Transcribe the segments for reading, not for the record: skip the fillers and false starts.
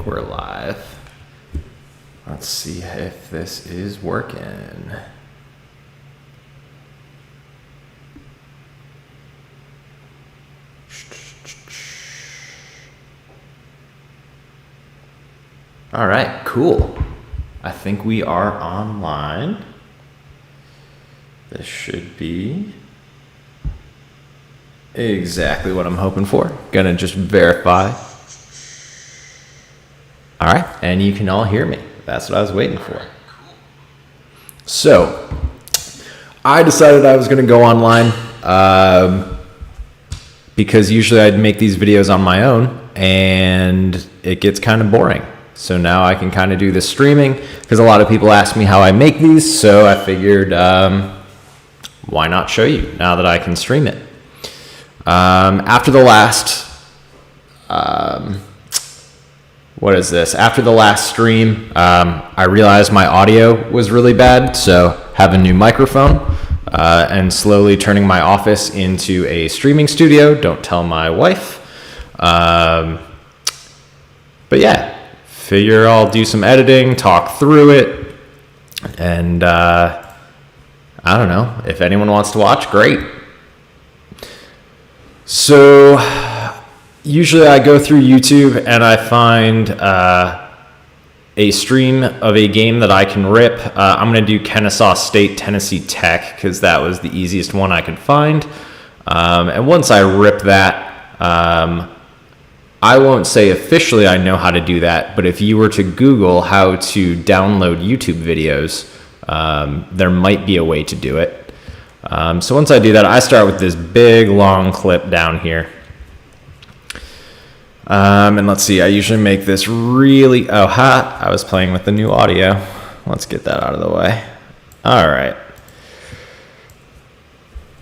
think we're live. Let's see if this is working. All right, cool. I think we are online. This should be exactly what I'm hoping for. Gonna just verify. All right, and you can all hear me. That's what I was waiting for. So, I decided I was gonna go online because usually I'd make these videos on my own and it gets kind of boring. So now I can kind of do this streaming because a lot of people ask me how I make these. So I figured, why not show you now that I can stream it? After the last, After the last stream, I realized my audio was really bad. So have a new microphone and slowly turning my office into a streaming studio. Don't tell my wife. But yeah. Figure I'll do some editing, talk through it, and I don't know, if anyone wants to watch, great. So usually I go through YouTube and I find a stream of a game that I can rip. I'm going to do Kennesaw State, Tennessee Tech, because that was the easiest one I could find. And once I rip that, I won't say officially I know how to do that, but if you were to Google how to download YouTube videos, there might be a way to do it. So once I do that, I start with this big long clip down here. And let's see, I usually make this really, I was playing with the new audio. Let's get that out of the way. All right.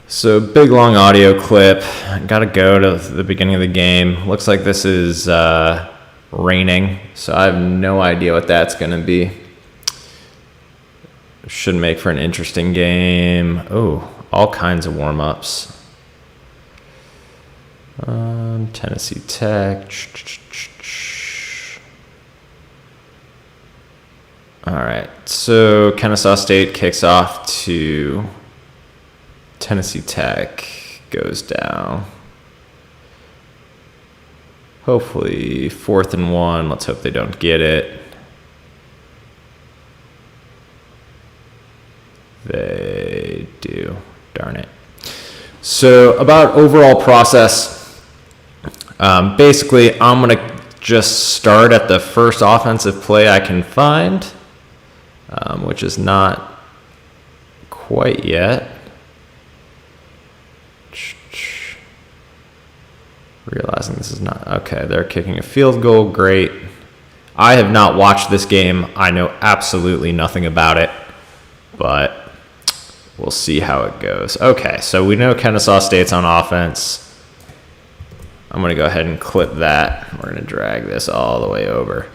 So big long audio clip. Gotta go to the beginning of the game. Looks like this is raining, so I have no idea what that's gonna be. Should make for an interesting game. Oh, all kinds of warm-ups. Tennessee Tech. All right, so Kennesaw State kicks off to Tennessee Tech, goes down. Hopefully 4th and 1. Let's hope they don't get it. They do. Darn it. So about overall process, basically I'm going to just start at the first offensive play I can find, which is not quite yet. Realizing this is not okay. They're kicking a field goal. Great. I have not watched this game. I know absolutely nothing about it, but we'll see how it goes. Okay, so we know Kennesaw State's on offense. I'm going to go ahead and clip that. We're going to drag this all the way over.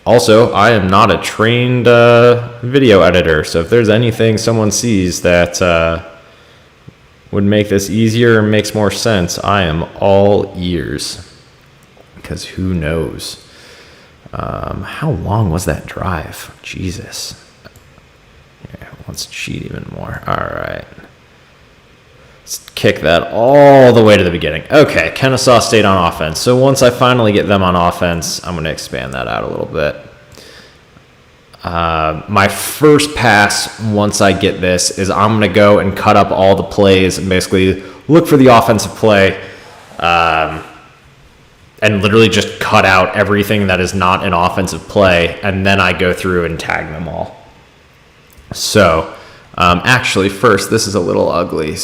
Also, I am not a trained video editor, so if there's anything someone sees that would make this easier and makes more sense, I am all ears, because who knows? How long was that drive? Jesus. Yeah, let's cheat even more. All right. Let's kick that all the way to the beginning. Okay, Kennesaw State on offense. So once I finally get them on offense, I'm going to expand that out a little bit. My first pass, once I get this, is I'm going to go and cut up all the plays and basically look for the offensive play and literally just cut out everything that is not an offensive play, and then I go through and tag them all. So actually, first, this is a little ugly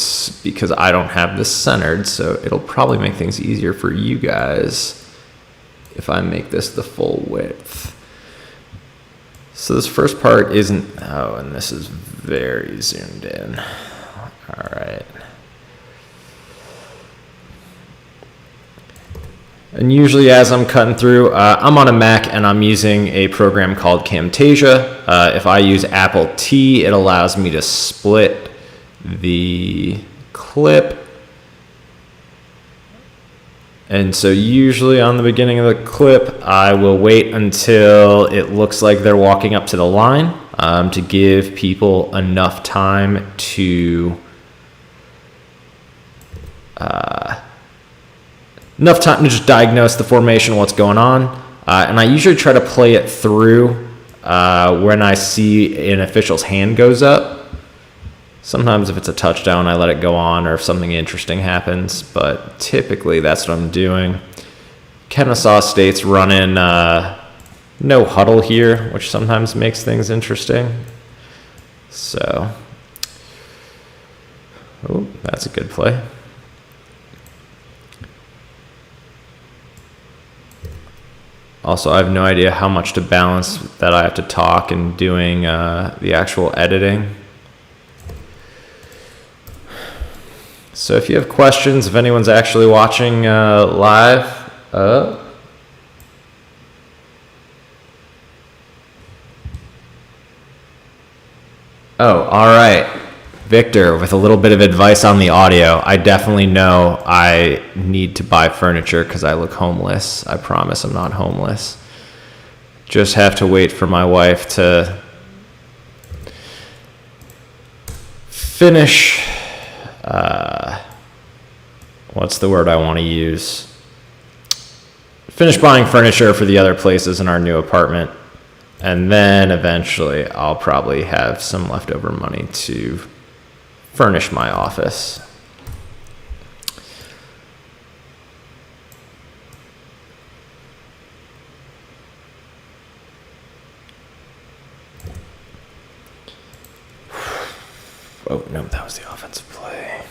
because I don't have this centered, so it'll probably make things easier for you guys if I make this the full width. So this first part isn't, and this is very zoomed in. All right. And usually as I'm cutting through, I'm on a Mac and I'm using a program called Camtasia. If I use Apple T, it allows me to split the clip And so usually on the beginning of the clip, I will wait until it looks like they're walking up to the line to give people enough time to just diagnose the formation, what's going on. And I usually try to play it through when I see an official's hand goes up. Sometimes if it's a touchdown, I let it go on, or if something interesting happens, but typically that's what I'm doing. Kennesaw State's running no huddle here, which sometimes makes things interesting. So, oh, that's a good play. Also, I have no idea how much to balance that I have to talk and doing the actual editing. So if you have questions, if anyone's actually watching live, oh, all right. Victor, with a little bit of advice on the audio, I definitely know I need to buy furniture because I look homeless. I promise I'm not homeless. Just have to wait for my wife to finish... what's the word I want to use? Finish buying furniture for the other places in our new apartment. And then eventually I'll probably have some leftover money to furnish my office. Oh, no, that was the offensive play.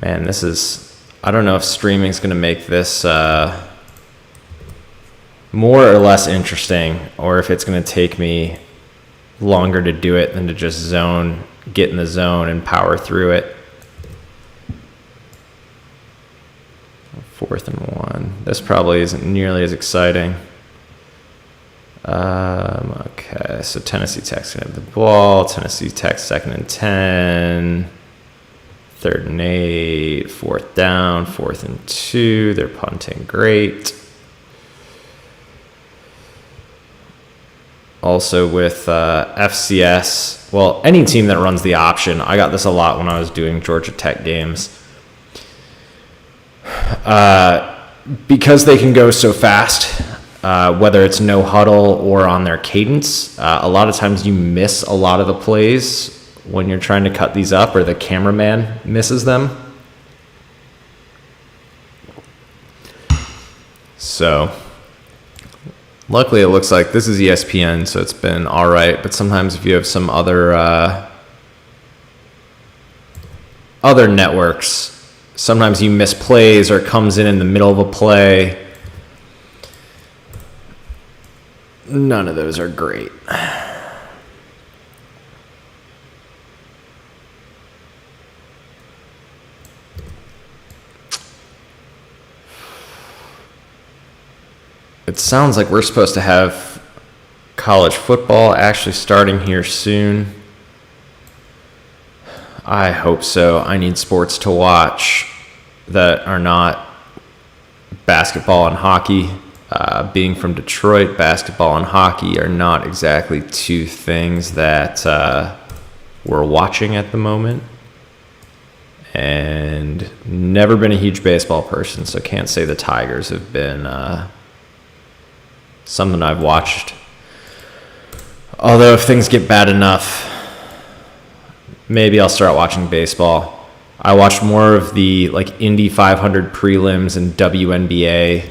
Man, this is... I don't know if streaming is going to make this more or less interesting, or if it's going to take me longer to do it than to just get in the zone and power through it. 4th and 1. This probably isn't nearly as exciting. Okay, so Tennessee Tech's going to have the ball. Tennessee Tech 2nd and 10. 3rd and 8. 4th down. 4th and 2. They're punting great. Also with FCS, well, any team that runs the option, I got this a lot when I was doing Georgia Tech games. Because they can go so fast, whether it's no huddle or on their cadence, a lot of times you miss a lot of the plays when you're trying to cut these up, or the cameraman misses them. So... luckily, it looks like this is ESPN, so it's been all right. But sometimes if you have some other networks, sometimes you miss plays, or it comes in the middle of a play. None of those are great. It sounds like we're supposed to have college football actually starting here soon. I hope so. I need sports to watch that are not basketball and hockey. Being from Detroit, basketball and hockey are not exactly two things that we're watching at the moment. And never been a huge baseball person, so can't say the Tigers have been... something I've watched. Although if things get bad enough, maybe I'll start watching baseball. I watched more of the Indy 500 prelims and WNBA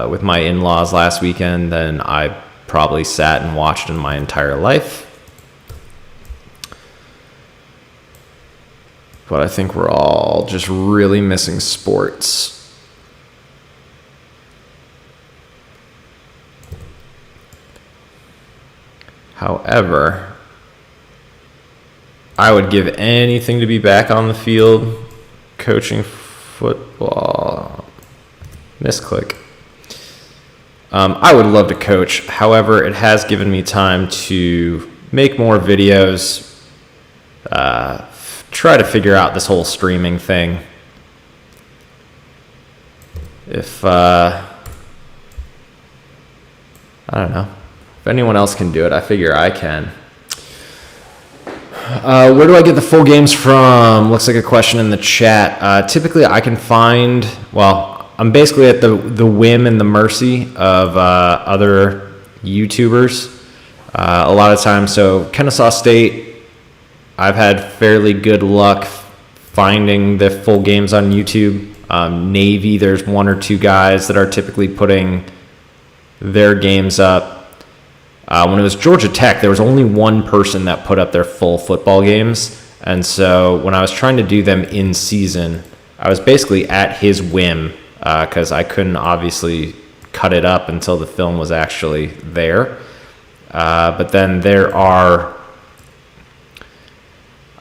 with my in-laws last weekend than I probably sat and watched in my entire life. But I think we're all just really missing sports. However, I would give anything to be back on the field coaching football. Misclick. I would love to coach. However, it has given me time to make more videos, try to figure out this whole streaming thing. If I don't know. If anyone else can do it, I figure I can. Where do I get the full games from? Looks like a question in the chat. Typically, I can find, well, I'm basically at the whim and the mercy of other YouTubers a lot of times. So Kennesaw State, I've had fairly good luck finding the full games on YouTube. Navy, there's one or two guys that are typically putting their games up. When it was Georgia Tech, there was only one person that put up their full football games. And so when I was trying to do them in season, I was basically at his whim because I couldn't obviously cut it up until the film was actually there. But then there are,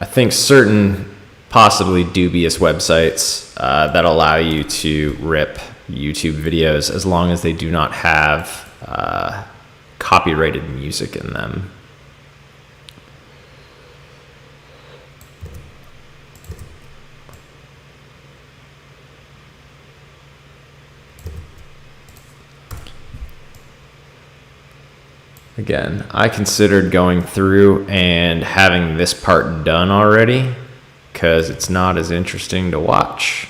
I think, certain possibly dubious websites that allow you to rip YouTube videos as long as they do not have copyrighted music in them. Again, I considered going through and having this part done already because it's not as interesting to watch,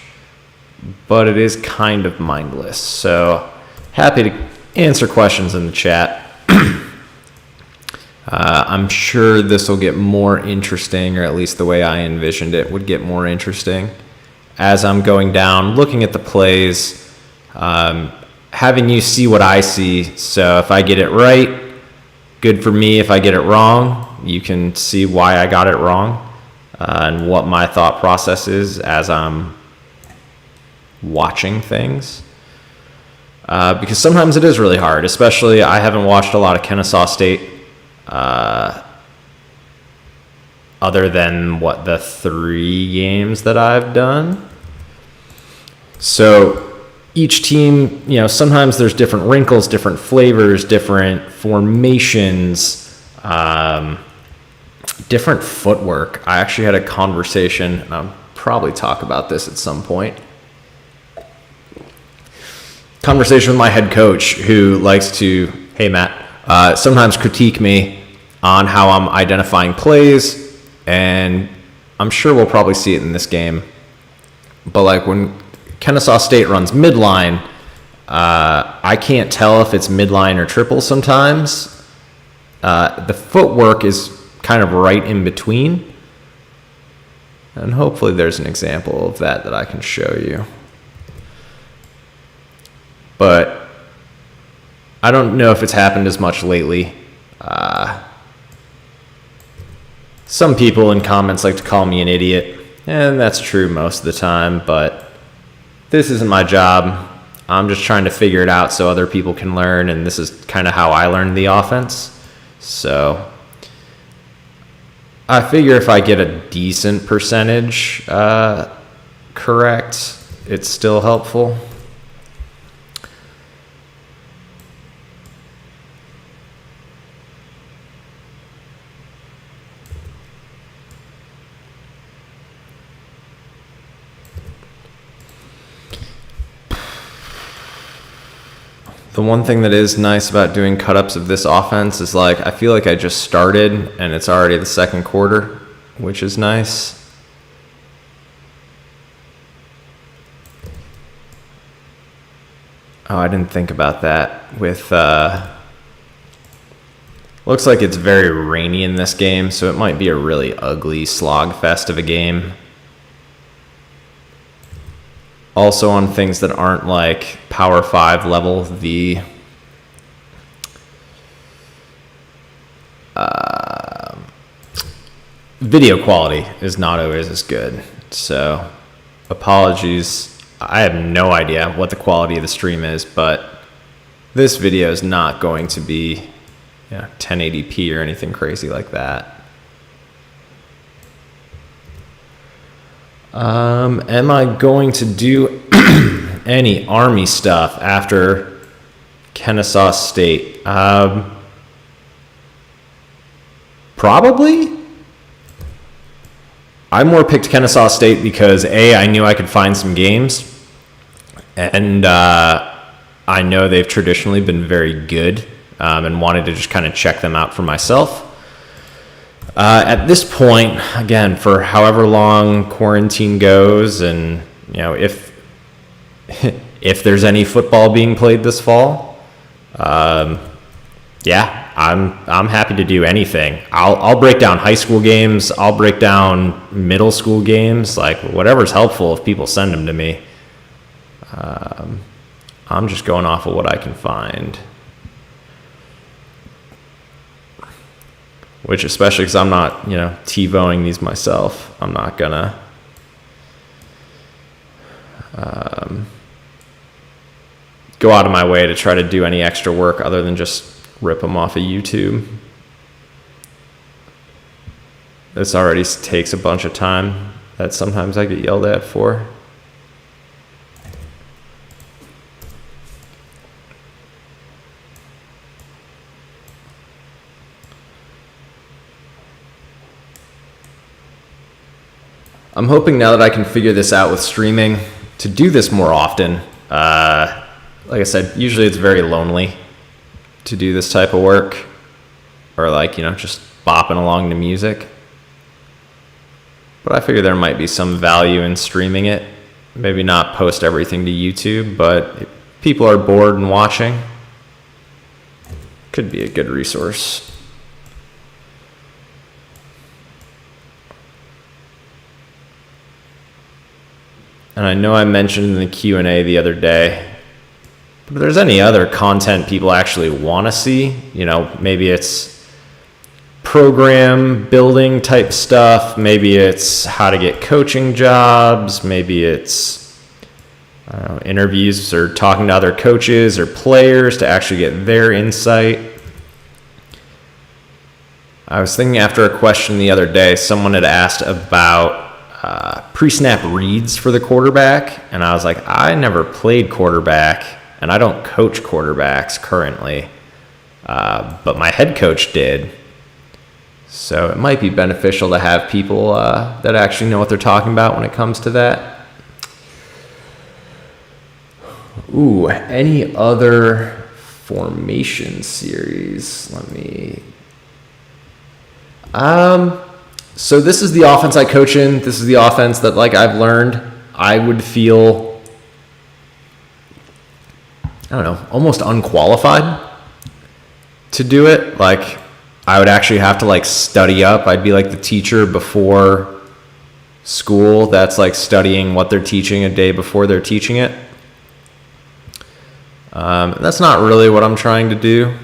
but it is kind of mindless. So happy to answer questions in the chat. I'm sure this will get more interesting, or at least the way I envisioned it would get more interesting as I'm going down, looking at the plays, having you see what I see. So if I get it right, good for me. If I get it wrong, you can see why I got it wrong and what my thought process is as I'm watching things. Because sometimes it is really hard, especially I haven't watched a lot of Kennesaw State other than the 3 games that I've done. So each team, sometimes there's different wrinkles, different flavors, different formations, different footwork. I actually had a conversation, and I'll probably talk about this at some point. Conversation with my head coach who likes to, hey Matt, sometimes critique me on how I'm identifying plays, and I'm sure we'll probably see it in this game. But like when Kennesaw State runs midline, I can't tell if it's midline or triple sometimes. The footwork is kind of right in between. And hopefully there's an example of that I can show you. But I don't know if it's happened as much lately. Some people in comments like to call me an idiot, and that's true most of the time, but this isn't my job. I'm just trying to figure it out so other people can learn, and this is kind of how I learned the offense. So I figure if I get a decent percentage correct, it's still helpful. The one thing that is nice about doing cut-ups of this offense is I feel like I just started and it's already the second quarter, which is nice. Oh, I didn't think about that. With looks like it's very rainy in this game, so it might be a really ugly slog fest of a game. Also on things that aren't Power 5 level, the video quality is not always as good. So apologies. I have no idea what the quality of the stream is, but this video is not going to be 1080p or anything crazy like that. Am I going to do any Army stuff after Kennesaw State? Probably. I more picked Kennesaw State because A, I knew I could find some games, And I know they've traditionally been very good, and wanted to just kind of check them out for myself. At this point, again, for however long quarantine goes, and if there's any football being played this fall, yeah, I'm happy to do anything. I'll break down high school games. I'll break down middle school games. Like, whatever's helpful, if people send them to me. I'm just going off of what I can find. Which, especially because I'm not, TiVoing these myself, I'm not gonna go out of my way to try to do any extra work other than just rip them off of YouTube. This already takes a bunch of time that sometimes I get yelled at for. I'm hoping now that I can figure this out with streaming to do this more often. Like I said, usually it's very lonely to do this type of work, or just bopping along to music. But I figure there might be some value in streaming it. Maybe not post everything to YouTube, but if people are bored and watching, could be a good resource. And I know I mentioned in the Q&A the other day, but if there's any other content people actually want to see, maybe it's program building type stuff, maybe it's how to get coaching jobs, maybe it's interviews or talking to other coaches or players to actually get their insight. I was thinking after a question the other day, someone had asked about pre-snap reads for the quarterback, and I was like, I never played quarterback, and I don't coach quarterbacks currently, but my head coach did. So it might be beneficial to have people that actually know what they're talking about when it comes to that. Ooh, any other formation series? Let me... So this is the offense I coach in. This is the offense that, I've learned. I would feel, almost unqualified to do it. I would actually have to, study up. I'd be like the teacher before school that's, studying what they're teaching a day before they're teaching it. That's not really what I'm trying to do.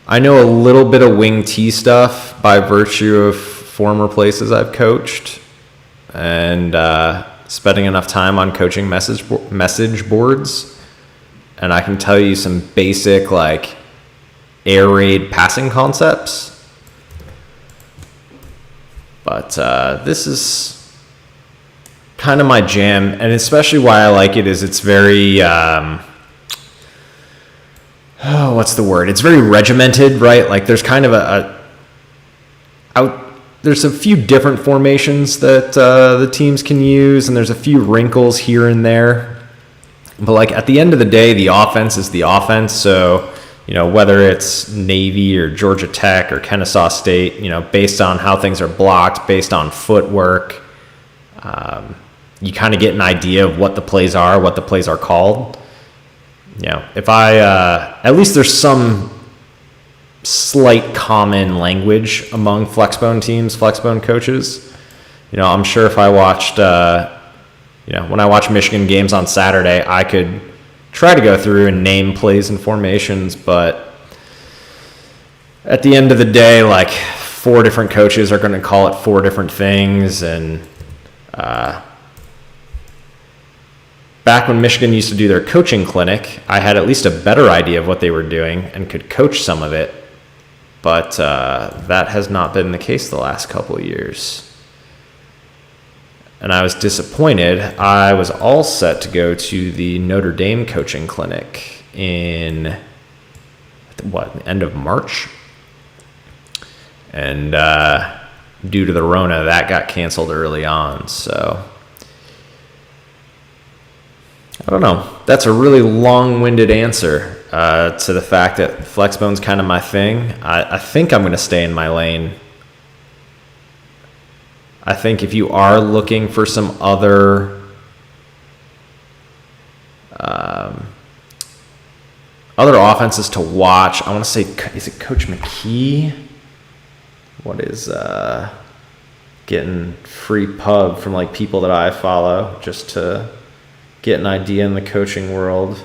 I know a little bit of wing T stuff by virtue of former places I've coached and spending enough time on coaching message boards. And I can tell you some basic air raid passing concepts. But this is kind of my jam, and especially why I like it is it's very... what's the word? It's very regimented, right? There's kind of there's a few different formations that the teams can use, and there's a few wrinkles here and there. But at the end of the day, the offense is the offense. So, whether it's Navy or Georgia Tech or Kennesaw State, based on how things are blocked, based on footwork, you kind of get an idea of what the plays are called. If at least there's some slight common language among flexbone teams, flexbone coaches. I'm sure if I watched, when I watch Michigan games on Saturday, I could try to go through and name plays and formations, but at the end of the day, 4 different coaches are going to call it 4 different things, and back when Michigan used to do their coaching clinic, I had at least a better idea of what they were doing and could coach some of it. But that has not been the case the last couple of years. And I was disappointed. I was all set to go to the Notre Dame coaching clinic in, end of March? And due to the Rona, that got canceled early on. So I don't know. That's a really long-winded answer to the fact that Flexbone's kind of my thing. I think I'm going to stay in my lane. I think if you are looking for some other offenses to watch, I want to say, is it Coach McKee? What is getting free pub from like people that I follow just to get an idea in the coaching world?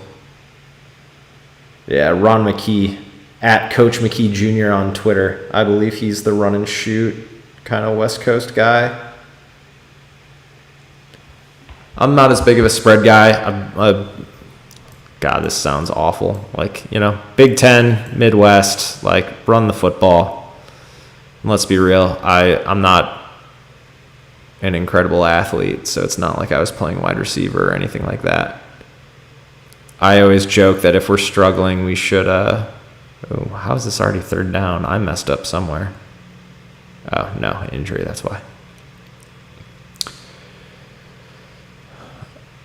Yeah, Ron McKee, at Coach McKee Jr. on Twitter. I believe he's the run and shoot kind of West Coast guy. I'm not as big of a spread guy. God, this sounds awful. Like, Big Ten, Midwest, like, run the football. And let's be real. I'm not an incredible athlete, so it's not like I was playing wide receiver or anything like that. I always joke that if we're struggling, we should, how is this already third down? I messed up somewhere. Oh, no, injury, that's why.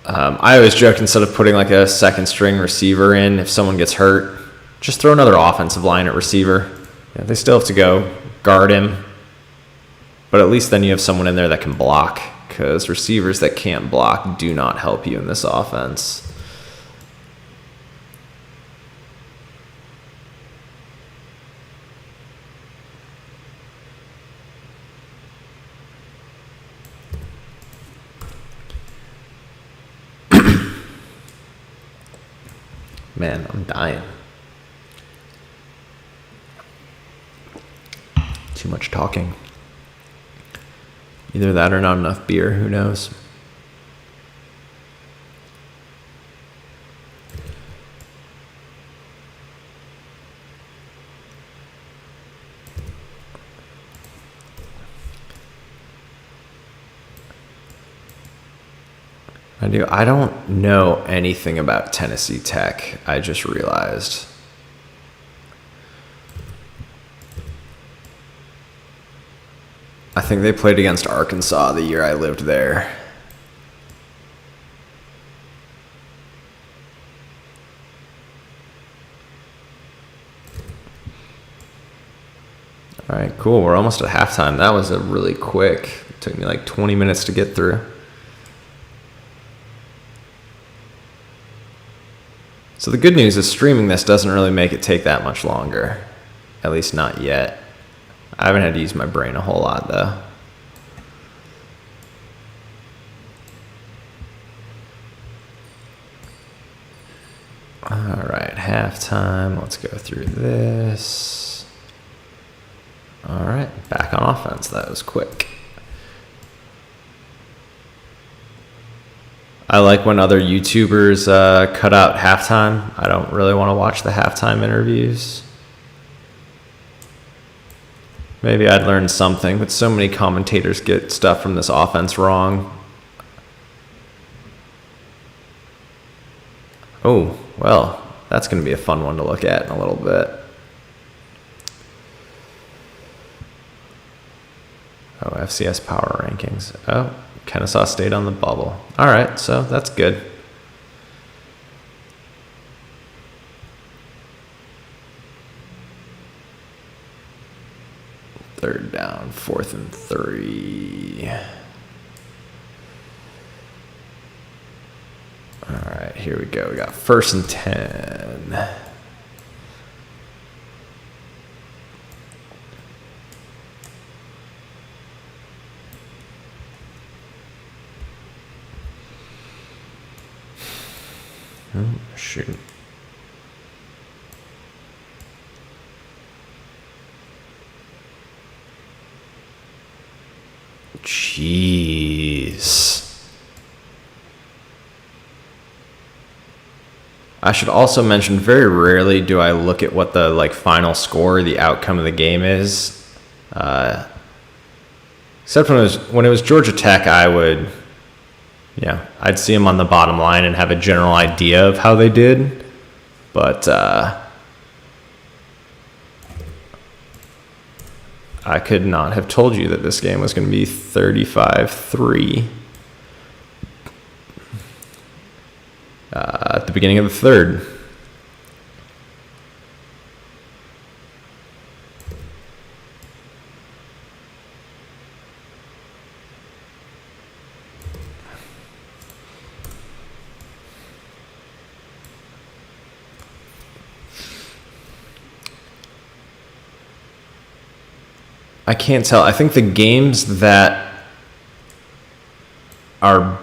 I always joke, instead of putting like a second string receiver in, if someone gets hurt, just throw another offensive line at receiver. They still have to go guard him, but at least then you have someone in there that can block, because receivers that can't block do not help you in this offense. Man, I'm dying. Too much talking. Either that or not enough beer, who knows? I don't know anything about Tennessee Tech, I just realized. I think they played against Arkansas the year I lived there. All right, cool. We're almost at halftime. That was a really quick. It took me like 20 minutes to get through. So the good news is streaming this doesn't really make it take that much longer. At least not yet. I haven't had to use my brain a whole lot, though. All right, halftime. Let's go through this. All right, back on offense. That was quick. I like when other YouTubers cut out halftime. I don't really want to watch the halftime interviews. Maybe I'd learn something, but so many commentators get stuff from this offense wrong. Oh, well, that's going to be a fun one to look at in a little bit. Oh, FCS power rankings. Oh, Kennesaw stayed on the bubble. All right, so that's good. Third down, 4th and 3. All right, here we go. We got 1st and 10. Oh, shoot. Jeez. I should also mention, very rarely do I look at what the final score, the outcome of the game is. Except when it was Georgia Tech, I would, I'd see them on the bottom line and have a general idea of how they did. But I could not have told you that this game was going to be 35-3. beginning of the third. I can't tell. I think the games that are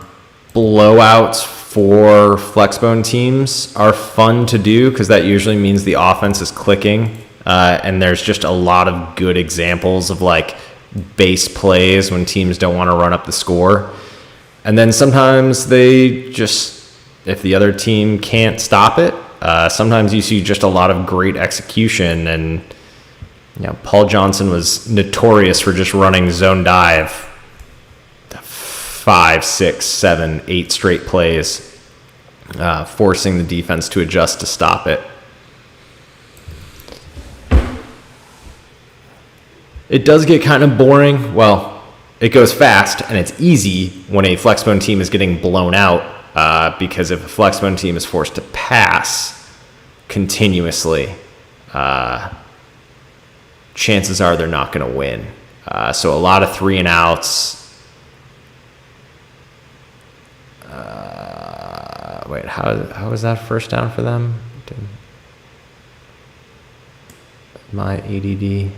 blowouts for flexbone teams are fun to do because that usually means the offense is clicking, and there's just a lot of good examples of like base plays when teams don't want to run up the score. And then sometimes they just, if the other team can't stop it, sometimes you see just a lot of great execution. And you know, Paul Johnson was notorious for just running zone dive 5, 6, 7, 8 straight plays, forcing the defense to adjust to stop it. It does get kind of boring. Well, it goes fast and it's easy when a flexbone team is getting blown out, because if a flexbone team is forced to pass continuously, chances are they're not going to win. So a lot of 3 and outs. Wait, how was that first down for them? My ADD.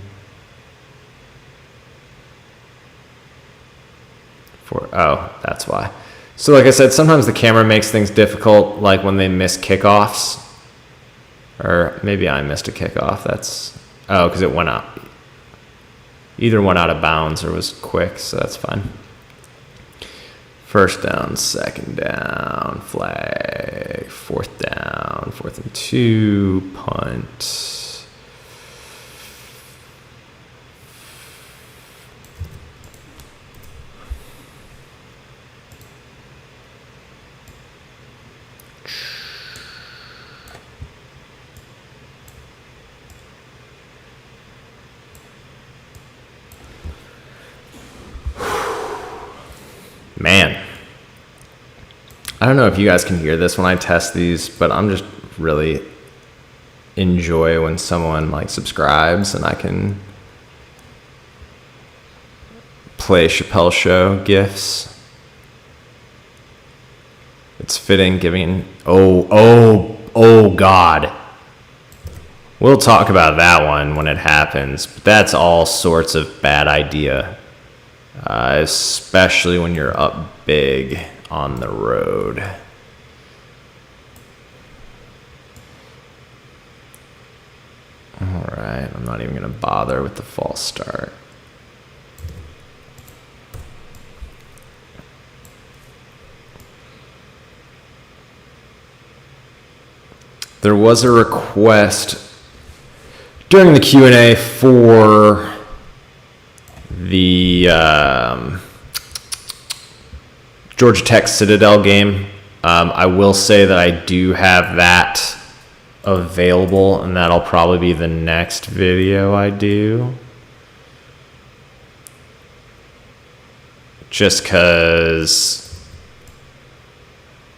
That's why. So like I said, sometimes the camera makes things difficult, like when they miss kickoffs. Or maybe I missed a kickoff. Because it went out. Either went out of bounds or was quick, so that's fine. First down, second down, flag, fourth down, 4th and 2, punt. Man, I don't know if you guys can hear this when I test these, but I'm just really enjoy when someone like subscribes and I can play Chappelle Show gifs. It's fitting giving, oh God. We'll talk about that one when it happens, but that's all sorts of bad idea. Especially when you're up big on the road. All right, I'm not even going to bother with the false start. There was a request during the Q&A for the Georgia Tech Citadel game. I will say that I do have that available, and that'll probably be the next video I do. Just because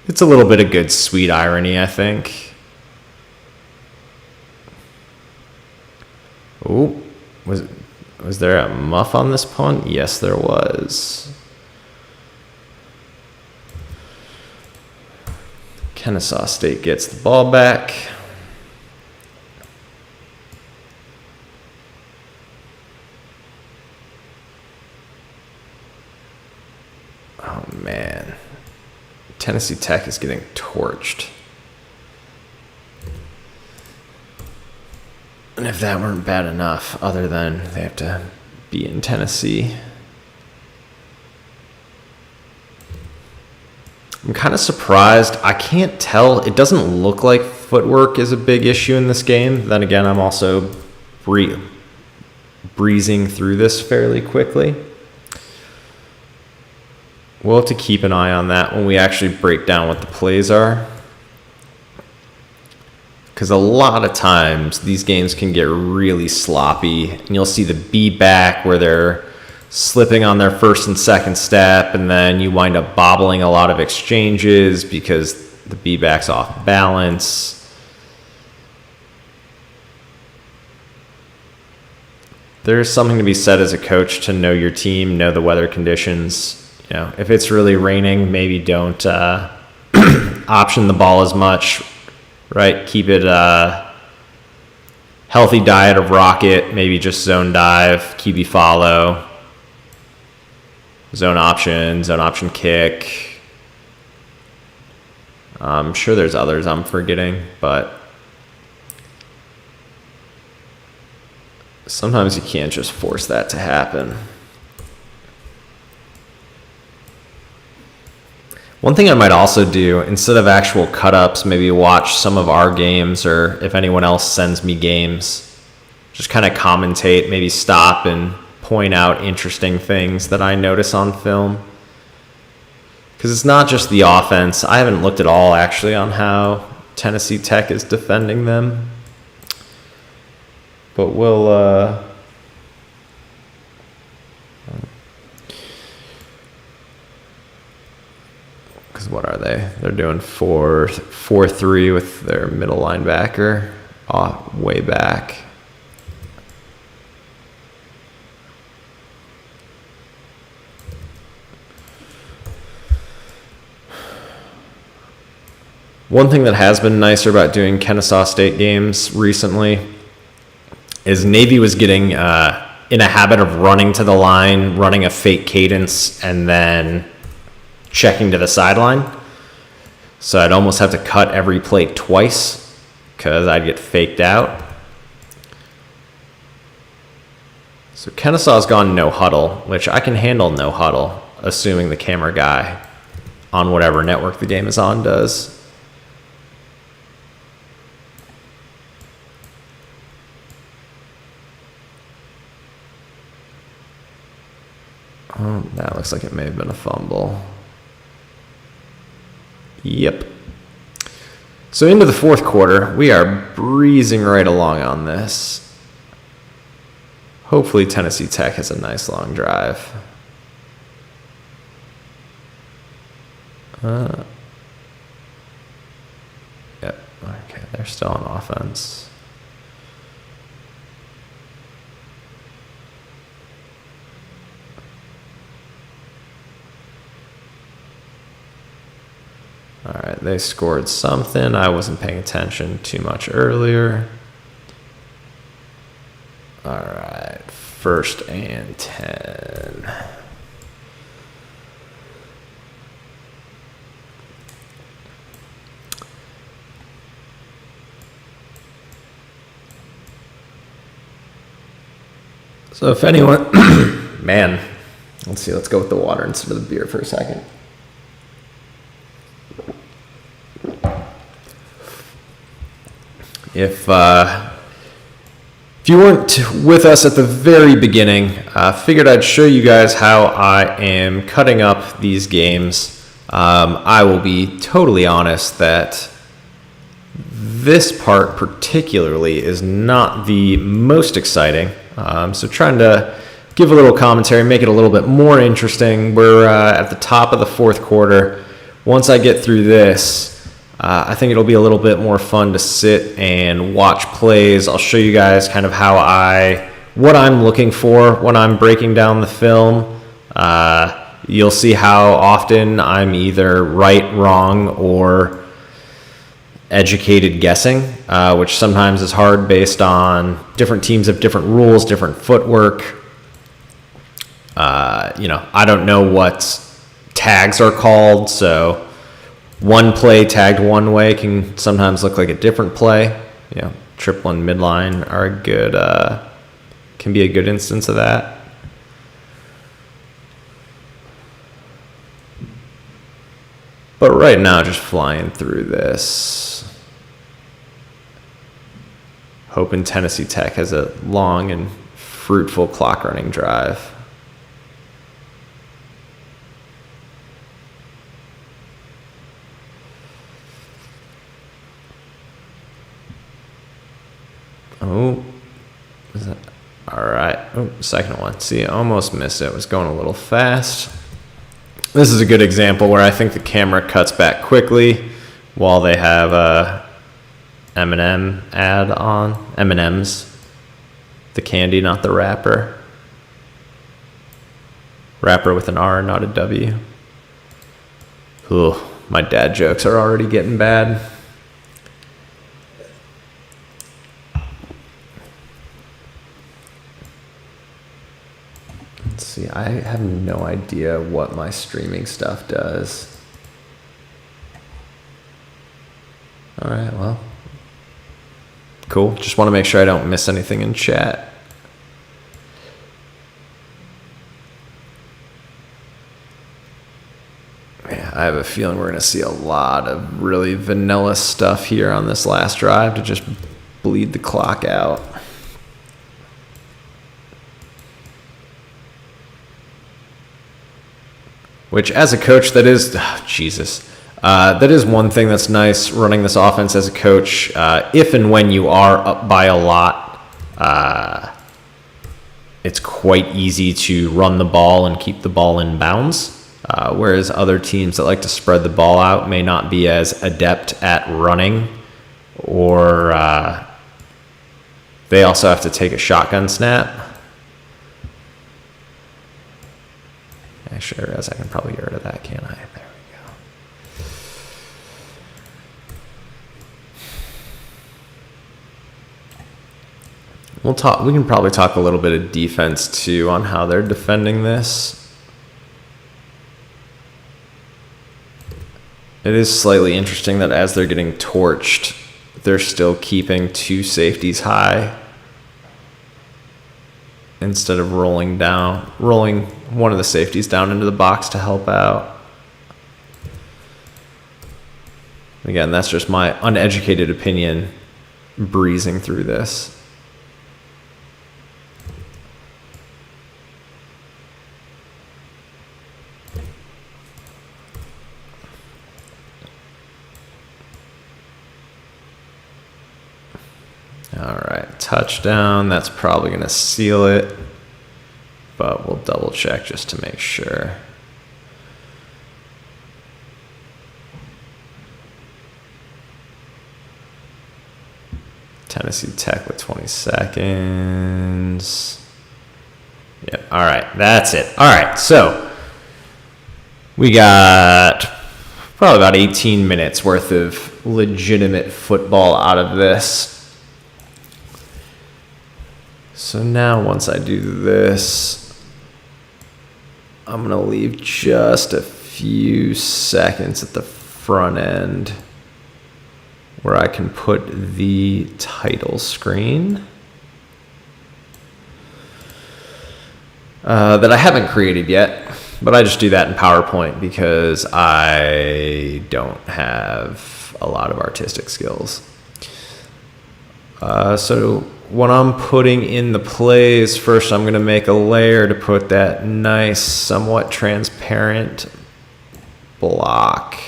it's a little bit of good sweet irony, I think. Oh, was there a muff on this punt? Yes, there was. Kennesaw State gets the ball back. Oh, man. Tennessee Tech is getting torched. And if that weren't bad enough, other than they have to be in Tennessee. I'm kind of surprised. I can't tell. It doesn't look like footwork is a big issue in this game. Then again, I'm also breezing through this fairly quickly. We'll have to keep an eye on that when we actually break down what the plays are. Because a lot of times these games can get really sloppy, and you'll see the B back where they're slipping on their first and second step, and then you wind up bobbling a lot of exchanges because The B-back's off balance. There's something to be said as a coach to know your team, know the weather conditions. You know, if it's really raining, maybe don't option the ball as much, right? Keep it healthy diet of rocket, maybe just zone dive, QB follow, zone option kick. I'm sure there's others I'm forgetting, but sometimes you can't just force that to happen. One thing I might also do, instead of actual cut-ups, maybe watch some of our games, or if anyone else sends me games, just kind of commentate, maybe stop and point out interesting things that I notice on film. Because it's not just the offense. I haven't looked at all, actually, on how Tennessee Tech is defending them. But we'll... Because what are they? They're doing 4-3 with their middle linebacker way back. One thing that has been nicer about doing Kennesaw State games recently is Navy was getting in a habit of running to the line, running a fake cadence, and then checking to the sideline. So I'd almost have to cut every play twice because I'd get faked out. So Kennesaw's gone no huddle, which I can handle no huddle, assuming the camera guy on whatever network the game is on does. Oh, that looks like it may have been a fumble. Yep. So into the fourth quarter, we are breezing right along on this. Hopefully Tennessee Tech has a nice long drive. Yep. Okay, they're still on offense. All right, they scored something. I wasn't paying attention too much earlier. All right, 1st and 10. So if anyone, man, let's see, let's go with the water instead of the beer for a second. If you weren't with us at the very beginning, figured I'd show you guys how I am cutting up these games. I will be totally honest that this part particularly is not the most exciting. So trying to give a little commentary, make it a little bit more interesting. We're at the top of the fourth quarter. Once I get through this, I think it'll be a little bit more fun to sit and watch plays. I'll show you guys kind of what I'm looking for when I'm breaking down the film. You'll see how often I'm either right, wrong, or educated guessing, which sometimes is hard based on different teams have different rules, different footwork. I don't know what tags are called, so one play tagged one way can sometimes look like a different play. Triple and midline are can be a good instance of that. But right now, just flying through this. Hoping Tennessee Tech has a long and fruitful clock running drive. Oh, is that all right? Oh, second one. See, I almost missed it. It was going a little fast. This is a good example where I think the camera cuts back quickly while they have a M&M ad on. M&M's, the candy, not the wrapper. Wrapper with an R, not a W. Ooh, my dad jokes are already getting bad. Let's see, I have no idea what my streaming stuff does. All right, well, cool. Just want to make sure I don't miss anything in chat. Yeah, I have a feeling we're going to see a lot of really vanilla stuff here on this last drive to just bleed the clock out. Which, as a coach, that is, that is one thing that's nice running this offense as a coach. If and when you are up by a lot, it's quite easy to run the ball and keep the ball in bounds. Whereas other teams that like to spread the ball out may not be as adept at running, or they also have to take a shotgun snap. Actually, I realize I can probably get rid of that, can't I? There we go. We can probably talk a little bit of defense too on how they're defending this. It is slightly interesting that as they're getting torched, they're still keeping two safeties high instead of rolling one of the safeties down into the box to help out. Again, that's just my uneducated opinion breezing through this. All right, touchdown. That's probably going to seal it, but we'll double check just to make sure. Tennessee Tech with 20 seconds. Yep, all right, that's it. All right, so we got probably about 18 minutes worth of legitimate football out of this. So now once I do this, I'm going to leave just a few seconds at the front end where I can put the title screen that I haven't created yet, but I just do that in PowerPoint because I don't have a lot of artistic skills. So when I'm putting in the plays, first I'm going to make a layer to put that nice, somewhat transparent block.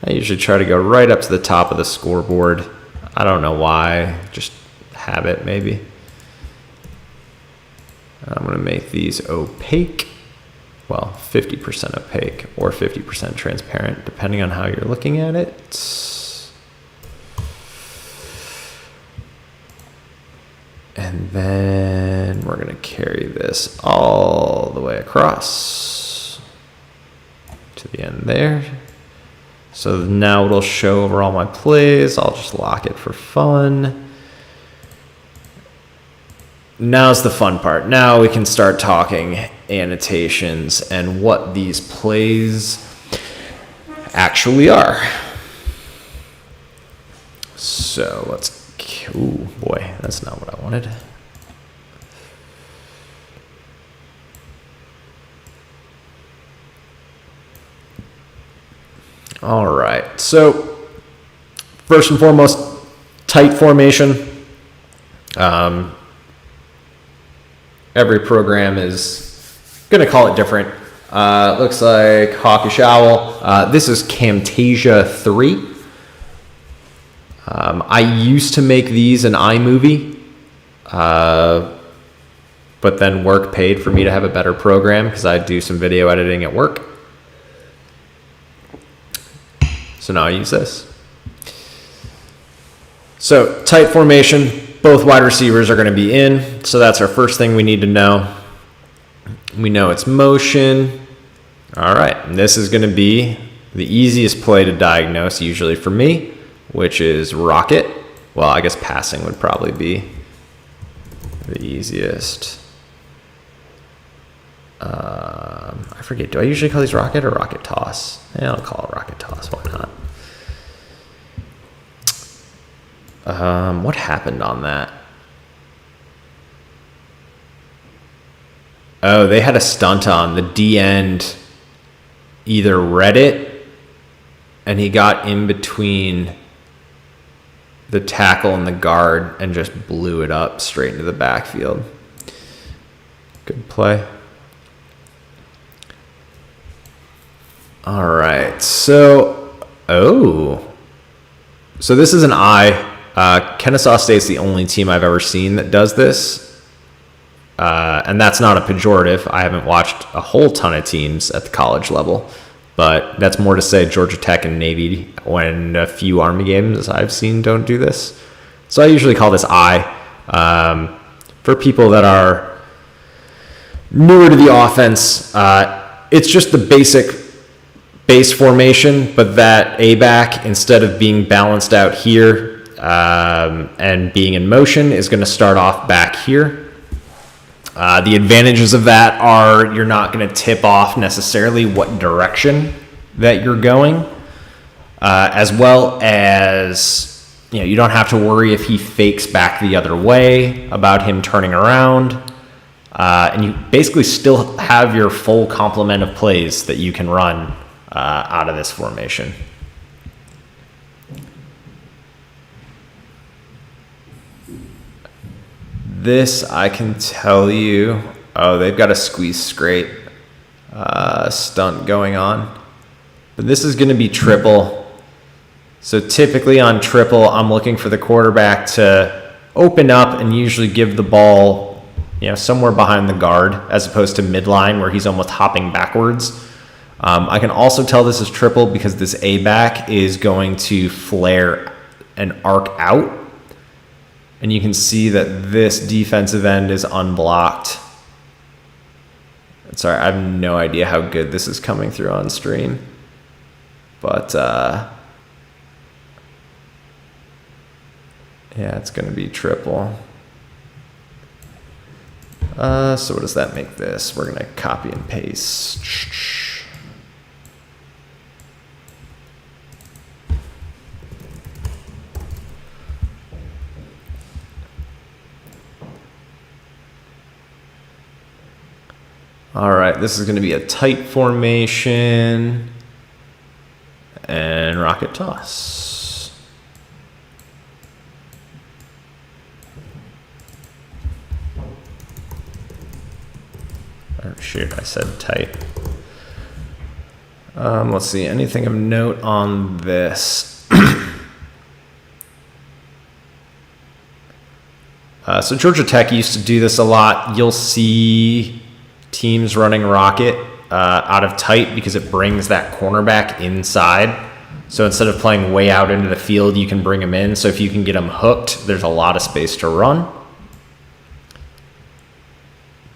I usually try to go right up to the top of the scoreboard. I don't know why, just habit maybe. I'm going to make these opaque, well, 50% opaque or 50% transparent, depending on how you're looking at it. And then we're going to carry this all the way across to the end there. So now it'll show over all my plays. I'll just lock it for fun. Now's the fun part. Now we can start talking annotations and what these plays actually are. So let's, ooh boy, that's not what I wanted. All right, so first and foremost, tight formation. Every program is going to call it different. Looks like Hawkish Owl. This is Camtasia 3. I used to make these in iMovie, but then work paid for me to have a better program because I do some video editing at work. So now I use this. So tight formation, both wide receivers are going to be in. So that's our first thing we need to know. We know it's motion. All right, and this is going to be the easiest play to diagnose usually for me, which is rocket. Well, I guess passing would probably be the easiest. I forget, do I usually call these rocket or rocket toss? Yeah, I'll call it rocket toss, why not? What happened on that? Oh, they had a stunt on. The D end either read it and he got in between the tackle and the guard and just blew it up straight into the backfield. Good play. All right, so this is an I. Kennesaw State's the only team I've ever seen that does this. And that's not a pejorative. I haven't watched a whole ton of teams at the college level, but that's more to say Georgia Tech and Navy, when a few Army games I've seen don't do this. So I usually call this I. For people that are newer to the offense, it's just the basic base formation, but that A-back, instead of being balanced out here and being in motion, is going to start off back here. The advantages of that are you're not going to tip off necessarily what direction that you're going, as well as you don't have to worry if he fakes back the other way about him turning around, and you basically still have your full complement of plays that you can run out of this formation. This, I can tell you, they've got a squeeze scrape stunt going on. But this is going to be triple. So typically on triple, I'm looking for the quarterback to open up and usually give the ball, somewhere behind the guard, as opposed to midline where he's almost hopping backwards. I can also tell this is triple because this A-back is going to flare and arc out. And you can see that this defensive end is unblocked. Sorry, I have no idea how good this is coming through on stream. But, yeah, it's going to be triple. So what does that make this? We're going to copy and paste. All right, this is going to be a tight formation and rocket toss. Oh, shoot, I said tight. Let's see, anything of note on this? So Georgia Tech used to do this a lot. You'll see teams running rocket out of tight because it brings that cornerback inside. So instead of playing way out into the field, you can bring him in. So if you can get him hooked, there's a lot of space to run.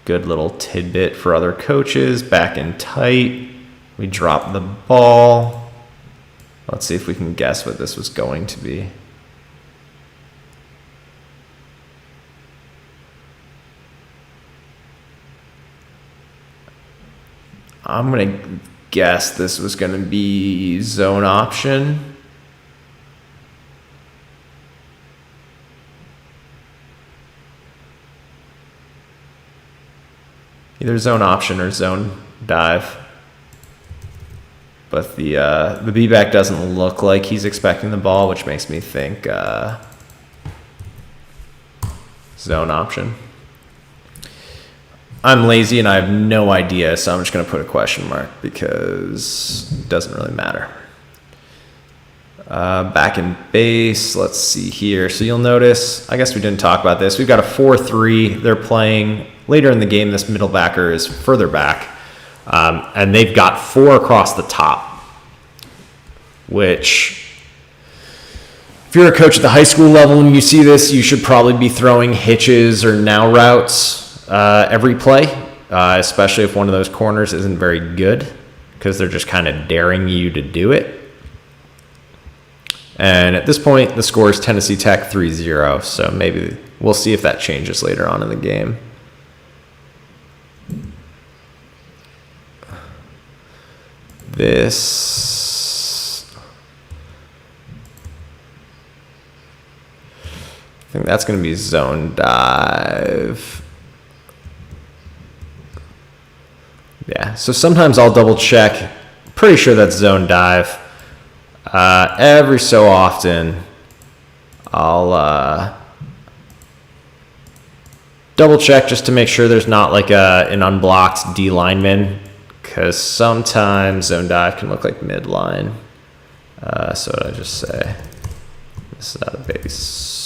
Good little tidbit for other coaches. Back in tight. We drop the ball. Let's see if we can guess what this was going to be. I'm going to guess this was going to be zone option. Either zone option or zone dive. But the B-back doesn't look like he's expecting the ball, which makes me think zone option. I'm lazy and I have no idea, so I'm just going to put a question mark because it doesn't really matter. Back in base, let's see here. So you'll notice, I guess we didn't talk about this. We've got a 4-3. They're playing later in the game. This middle backer is further back, and they've got 4 across the top, which, if you're a coach at the high school level and you see this, you should probably be throwing hitches or now routes every play, especially if one of those corners isn't very good, because they're just kind of daring you to do it. And at this point, the score is Tennessee Tech 3-0, so maybe we'll see if that changes later on in the game. I think that's going to be zone dive. Yeah, so sometimes I'll double check. Pretty sure that's zone dive. Every so often, I'll double check just to make sure there's not like an unblocked D lineman, because sometimes zone dive can look like midline. So what did I just say? This is out of base.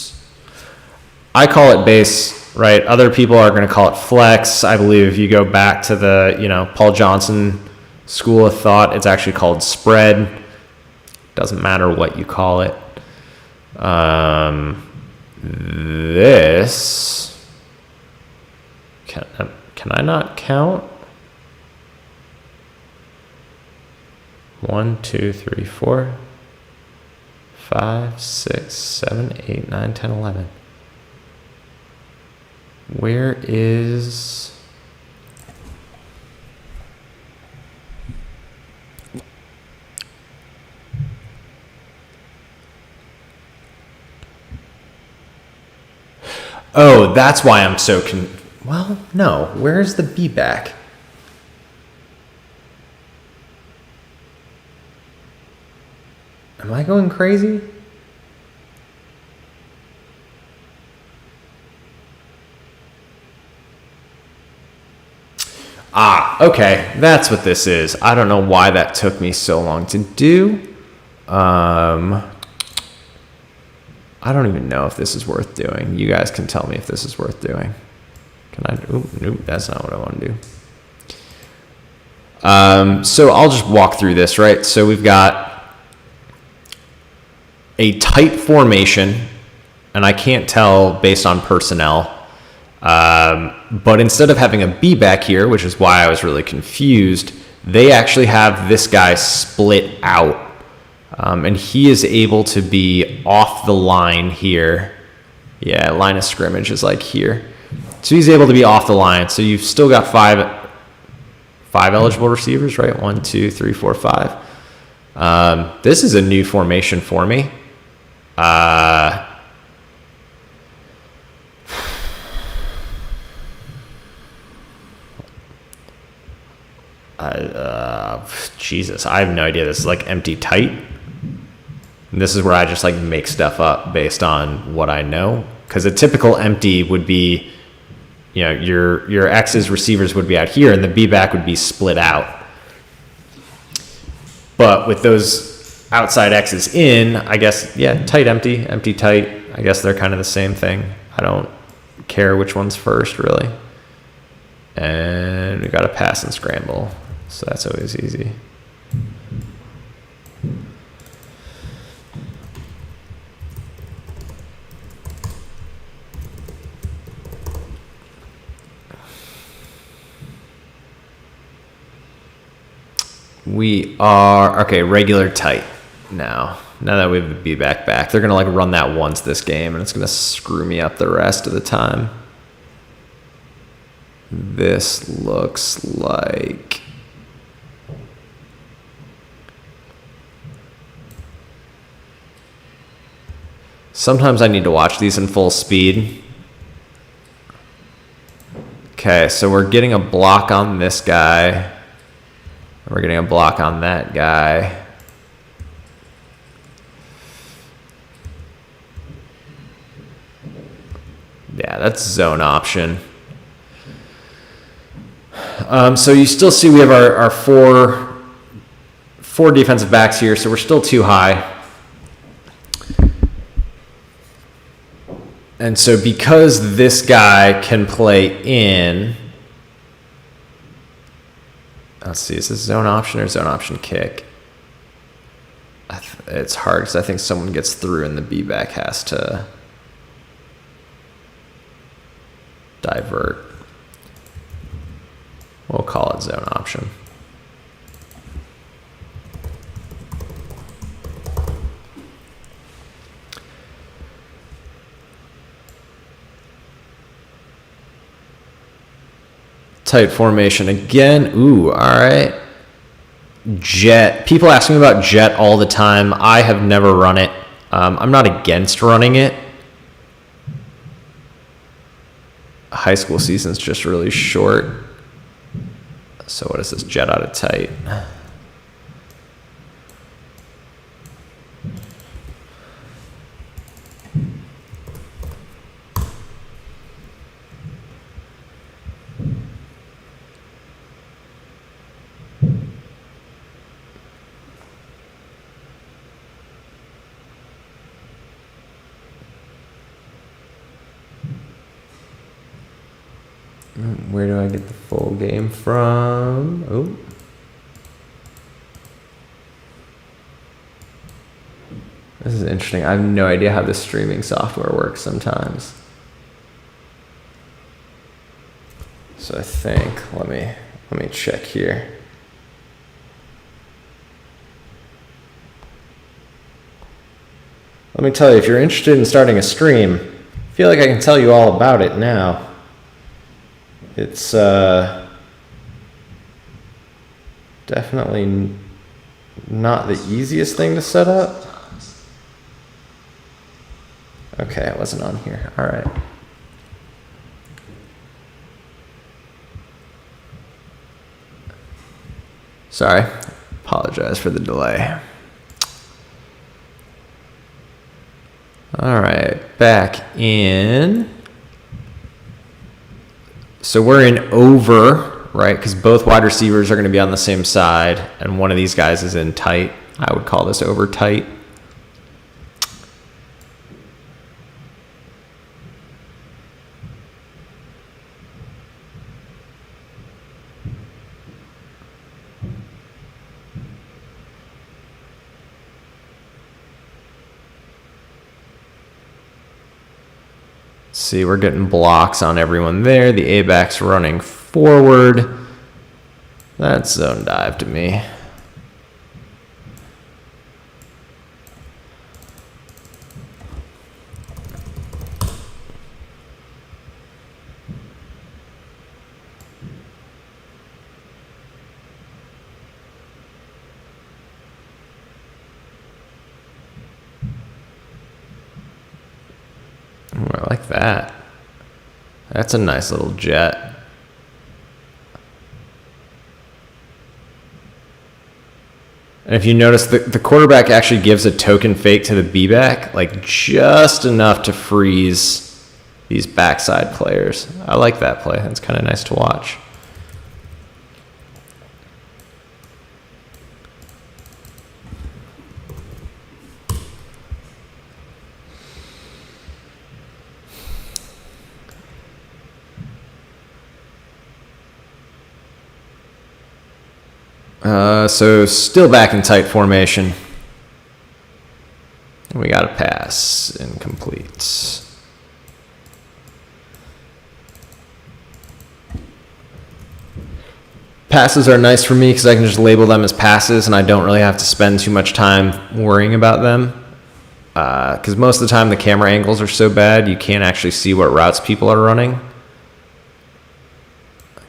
I call it base, right? Other people are going to call it flex. I believe if you go back to the Paul Johnson school of thought, it's actually called spread. Doesn't matter what you call it. This can I not count? 1, 2, 3, 4, 5, 6, 7, 8, 9, 10, 11. Where is... Oh, that's why I'm so well, no. Where's the B back? Am I going crazy? Okay. That's what this is. I don't know why that took me so long to do. I don't even know if this is worth doing. You guys can tell me if this is worth doing. Can I? Nope, that's not what I want to do. So I'll just walk through this, right? So we've got a tight formation, and I can't tell based on personnel. But instead of having a B back here, which is why I was really confused, they actually have this guy split out. And he is able to be off the line here. Yeah, line of scrimmage is like here. So he's able to be off the line. So you've still got five eligible receivers, right? 1, 2, 3, 4, 5. This is a new formation for me. Jesus, I have no idea. This is like empty tight. And this is where I just like make stuff up based on what I know. Because a typical empty would be, your X's receivers would be out here and the B back would be split out. But with those outside X's in, I guess, yeah, tight, empty, empty, tight. I guess they're kind of the same thing. I don't care which one's first, really. And we got a pass and scramble. So that's always easy. We are, okay, regular tight now. Now that we have the B back, they're going to like run that once this game, and it's going to screw me up the rest of the time. This looks like... Sometimes I need to watch these in full speed. Okay, so we're getting a block on this guy. We're getting a block on that guy. Yeah, that's zone option. So you still see we have our four defensive backs here, so we're still too high. And so because this guy can play in, let's see, is this zone option or zone option kick? It's hard because I think someone gets through and the B-back has to divert. We'll call it zone option. Tight formation again. Ooh, all right. Jet. People ask me about jet all the time. I have never run it. I'm not against running it. High school season's just really short. So what is this? Jet out of tight. Where do I get the full game from? Oh. This is interesting. I have no idea how this streaming software works sometimes. So I think, let me check here. Let me tell you, if you're interested in starting a stream, I feel like I can tell you all about it now. It's definitely not the easiest thing to set up. Okay, it wasn't on here. All right. Sorry. Apologize for the delay. All right, back in. So we're in over, right? Because both wide receivers are going to be on the same side, and one of these guys is in tight. I would call this over tight. See, we're getting blocks on everyone there. The A-back's running forward. That's zone dive to me. Ooh, I like that. That's a nice little jet. And if you notice, the quarterback actually gives a token fake to the B-back, like just enough to freeze these backside players. I like that play. That's kind of nice to watch. So still back in tight formation. We got a pass, incomplete. Passes are nice for me because I can just label them as passes and I don't really have to spend too much time worrying about them. Because most of the time the camera angles are so bad you can't actually see what routes people are running.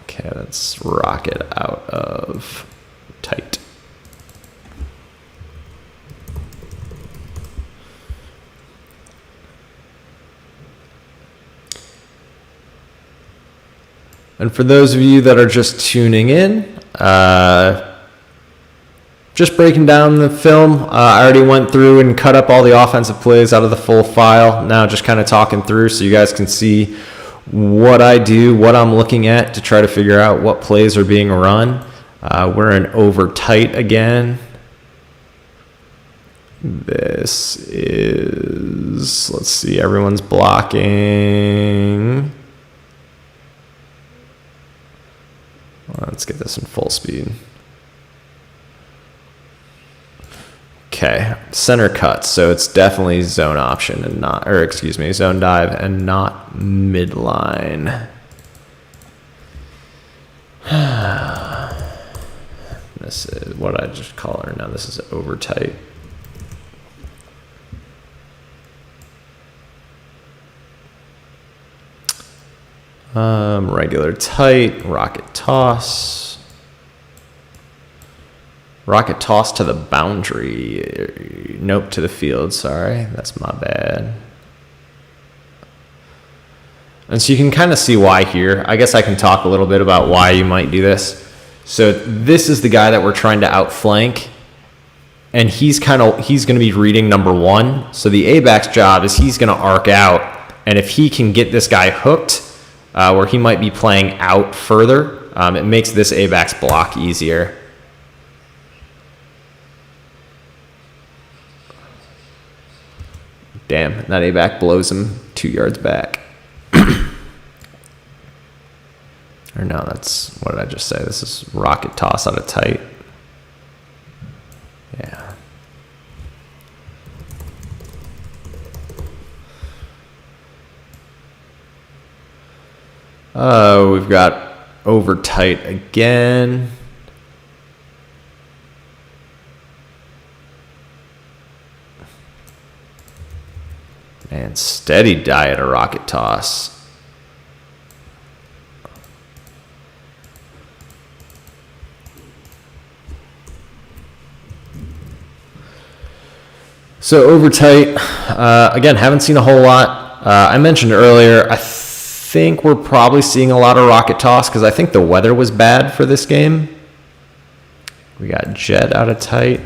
Okay, let's rock it out of tight. And for those of you that are just tuning in, just breaking down the film. I already went through and cut up all the offensive plays out of the full file. Now just kind of talking through so you guys can see what I do, what I'm looking at to try to figure out what plays are being run. We're in over tight again. This is, let's see, everyone's blocking. Let's get this in full speed. Okay, center cuts, so it's definitely zone option and not, or excuse me, zone dive and not midline. This is what I just call her now. This is over tight. Regular tight, rocket toss. Rocket toss to the boundary. Nope, to the field, sorry. That's my bad. And so you can kind of see why here. I guess I can talk a little bit about why you might do this. So this is the guy that we're trying to outflank. And he's going to be reading number 1. So the A-back's job is he's going to arc out. And if he can get this guy hooked, where he might be playing out further, it makes this A-back's block easier. Damn, that A-back blows him 2 yards back. Or no, that's, what did I just say? This is rocket toss out of tight. Yeah. Oh, we've got over tight again. Man, steady diet of rocket toss. So over tight, again, haven't seen a whole lot. I mentioned earlier, I think we're probably seeing a lot of rocket toss because I think the weather was bad for this game. We got jet out of tight.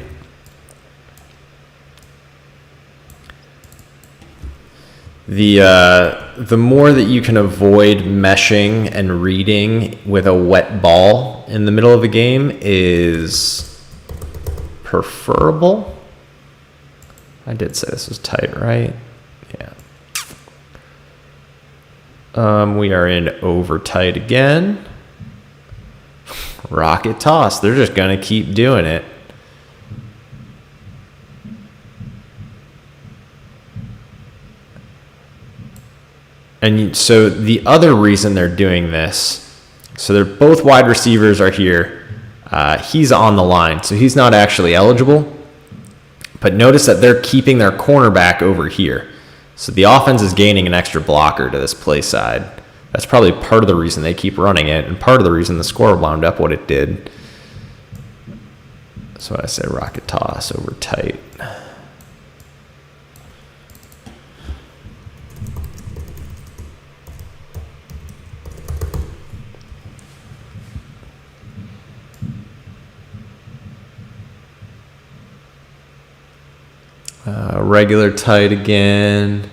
The more that you can avoid meshing and reading with a wet ball in the middle of a game is preferable. I did say this was tight, right? Yeah. We are in over tight again. Rocket toss. They're just going to keep doing it. And so the other reason they're doing this, so they're both wide receivers are here. He's on the line, so he's not actually eligible. But notice that they're keeping their cornerback over here. So the offense is gaining an extra blocker to this play side. That's probably part of the reason they keep running it, and part of the reason the score wound up what it did. That's why I say rocket toss over tight. Regular tight again.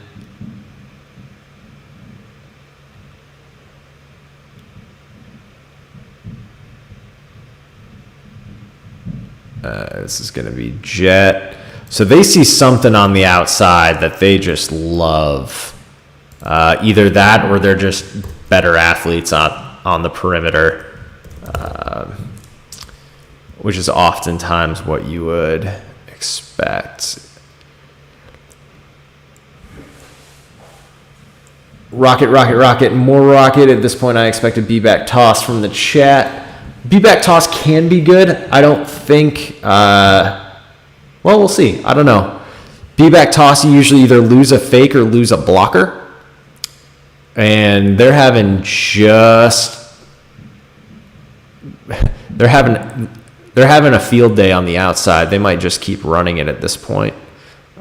This is going to be jet. So they see something on the outside that they just love. Either that or they're just better athletes on the perimeter, which is oftentimes what you would expect. Rocket, rocket, rocket, more rocket. At this point, I expect a B-back toss from the chat. B-back toss can be good. I don't think, well, we'll see. I don't know. B-back toss, you usually either lose a fake or lose a blocker. And they're having a field day on the outside. They might just keep running it at this point.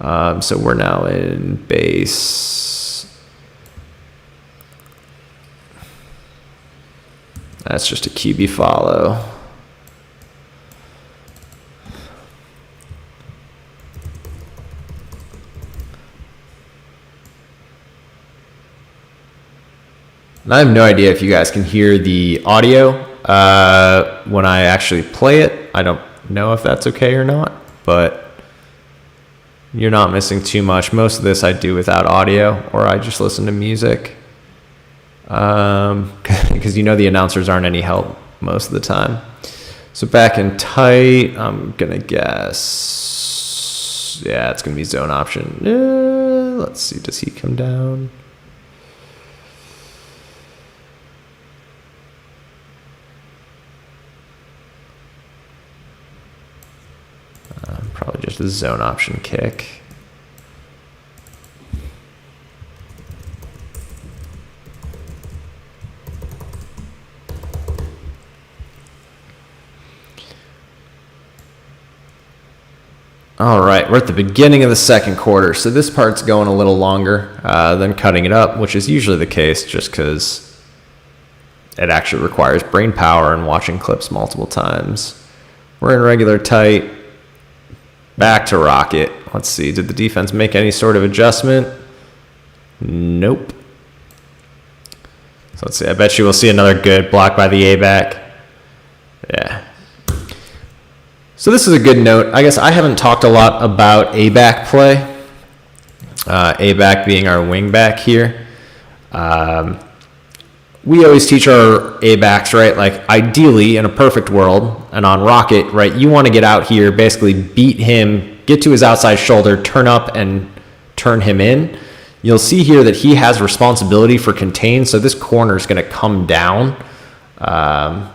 So we're now in base. That's just a QB follow. And I have no idea if you guys can hear the audio when I actually play it. I don't know if that's okay or not, but you're not missing too much. Most of this I do without audio, or I just listen to music. Because you know the announcers aren't any help most of the time. So back in tight, I'm going to guess Yeah, it's going to be zone option. Let's see. Does he come down? Probably just a zone option kick. All right, we're at the beginning of the second quarter, so this part's going a little longer than cutting it up, which is usually the case just because it actually requires brain power and watching clips multiple times. We're in regular tight, back to rocket. Let's see, did the defense make any sort of adjustment? Nope. So let's see, I bet you we'll see another good block by the A-back. Yeah. So this is a good note. I guess I haven't talked a lot about A-back play. A-back being our wing back here. We always teach our A-backs, right? Like ideally in a perfect world and on rocket, right? You want to get out here, basically beat him, get to his outside shoulder, turn up and turn him in. You'll see here that he has responsibility for contain. So this corner is going to come down. I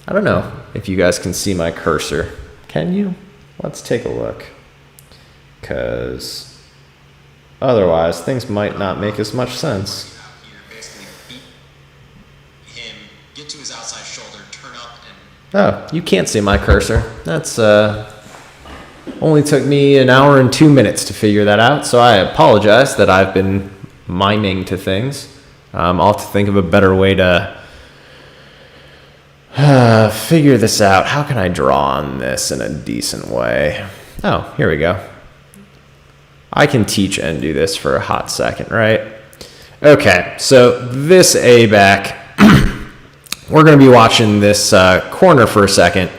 don't know if you guys can see my cursor. Can you? Let's take a look. Because otherwise, things might not make as much sense. Oh, you can't see my cursor. That's only took me an hour and 2 minutes to figure that out, so I apologize that I've been miming to things. I'll have to think of a better way to figure this out. How can I draw on this in a decent way? Oh, here we go. I can teach and do this for a hot second, right? Okay, so this A-back, we're going to be watching this corner for a second.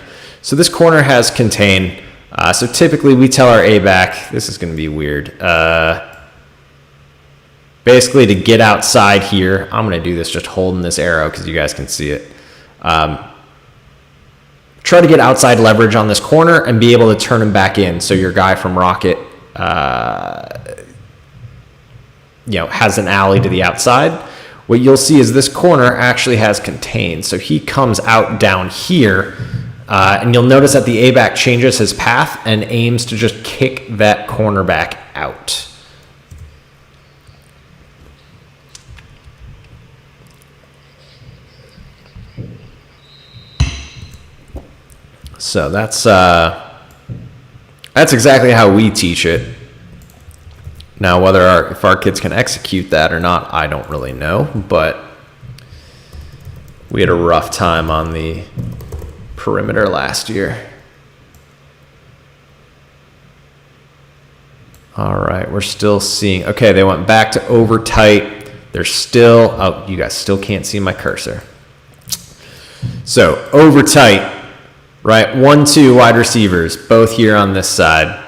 So this corner has contain. So typically we tell our A-back, this is going to be weird, basically to get outside here. I'm going to do this just holding this arrow because you guys can see it. Try to get outside leverage on this corner and be able to turn him back in. So your guy from rocket, has an alley to the outside. What you'll see is this corner actually has contain. So he comes out down here, and you'll notice that the A-back changes his path and aims to just kick that corner back out. So that's exactly how we teach it. Now, if our kids can execute that or not, I don't really know, but we had a rough time on the perimeter last year. All right, we're still seeing, okay, they went back to over tight. They're still, oh, you guys still can't see my cursor. So over tight, right? 1-2 wide receivers, both here on this side.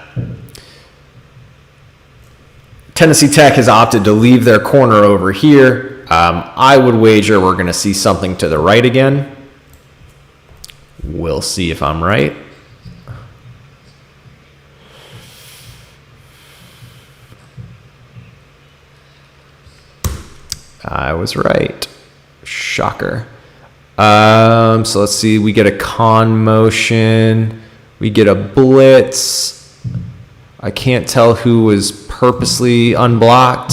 Tennessee Tech has opted to leave their corner over here. I would wager we're going to see something to the right again. We'll see if I'm right. I was right. Shocker. So let's see. We get a con motion. We get a blitz. I can't tell who was purposely unblocked.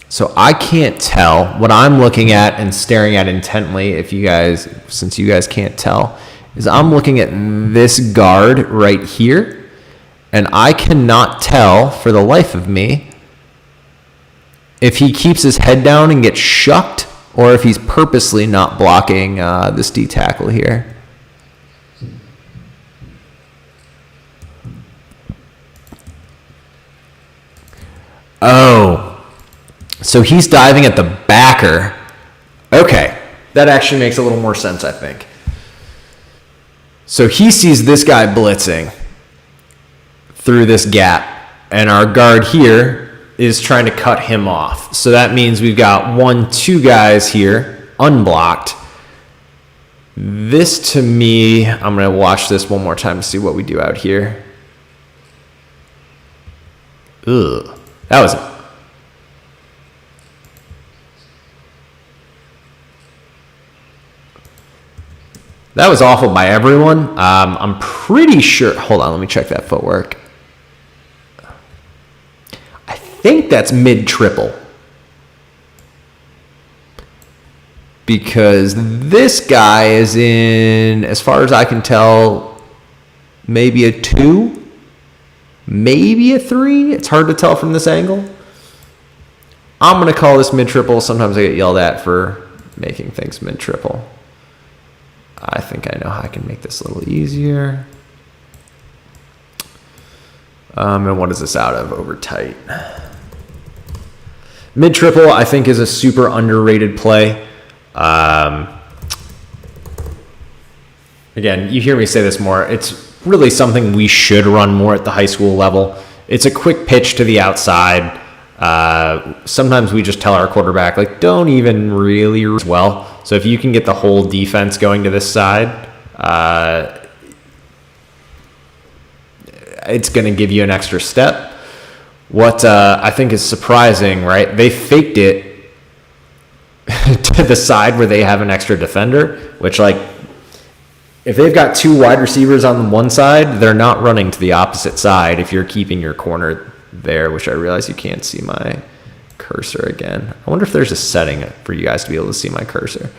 So I can't tell. What I'm looking at and staring at intently, since you guys can't tell, is I'm looking at this guard right here, and I cannot tell for the life of me if he keeps his head down and gets shucked or if he's purposely not blocking this D tackle here. Oh, so he's diving at the backer. Okay, that actually makes a little more sense, I think. So he sees this guy blitzing through this gap, and our guard here is trying to cut him off. So that means we've got 1, 2 guys here, unblocked. This to me, I'm going to watch this one more time to see what we do out here. Ugh. That was awful by everyone. I'm pretty sure. Hold on, let me check that footwork. I think that's mid triple. Because this guy is in, as far as I can tell, maybe a 2, maybe a 3. It's hard to tell from this angle. I'm going to call this mid-triple. Sometimes I get yelled at for making things mid-triple. I think I know how I can make this a little easier. And what is this out of? Over tight. Mid-triple, I think, is a super underrated play. Again, you hear me say this more. It's really something we should run more at the high school level. It's a quick pitch to the outside. Sometimes we just tell our quarterback, like, don't even really as well. So if you can get the whole defense going to this side, it's going to give you an extra step. What I think is surprising, right? They faked it to the side where they have an extra defender, which, like, if they've got 2 wide receivers on one side, they're not running to the opposite side if you're keeping your corner there, which I realize you can't see my cursor again. I wonder if there's a setting for you guys to be able to see my cursor.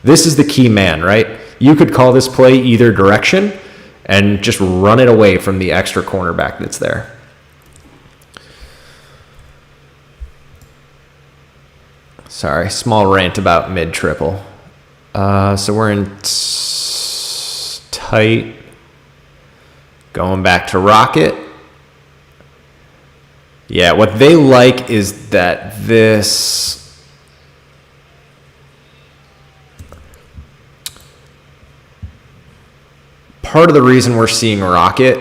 This is the key man, right? You could call this play either direction and just run it away from the extra cornerback that's there. Sorry, small rant about mid-triple. So we're in tight. Going back to rocket. Yeah, what they like is that this... Part of the reason we're seeing rocket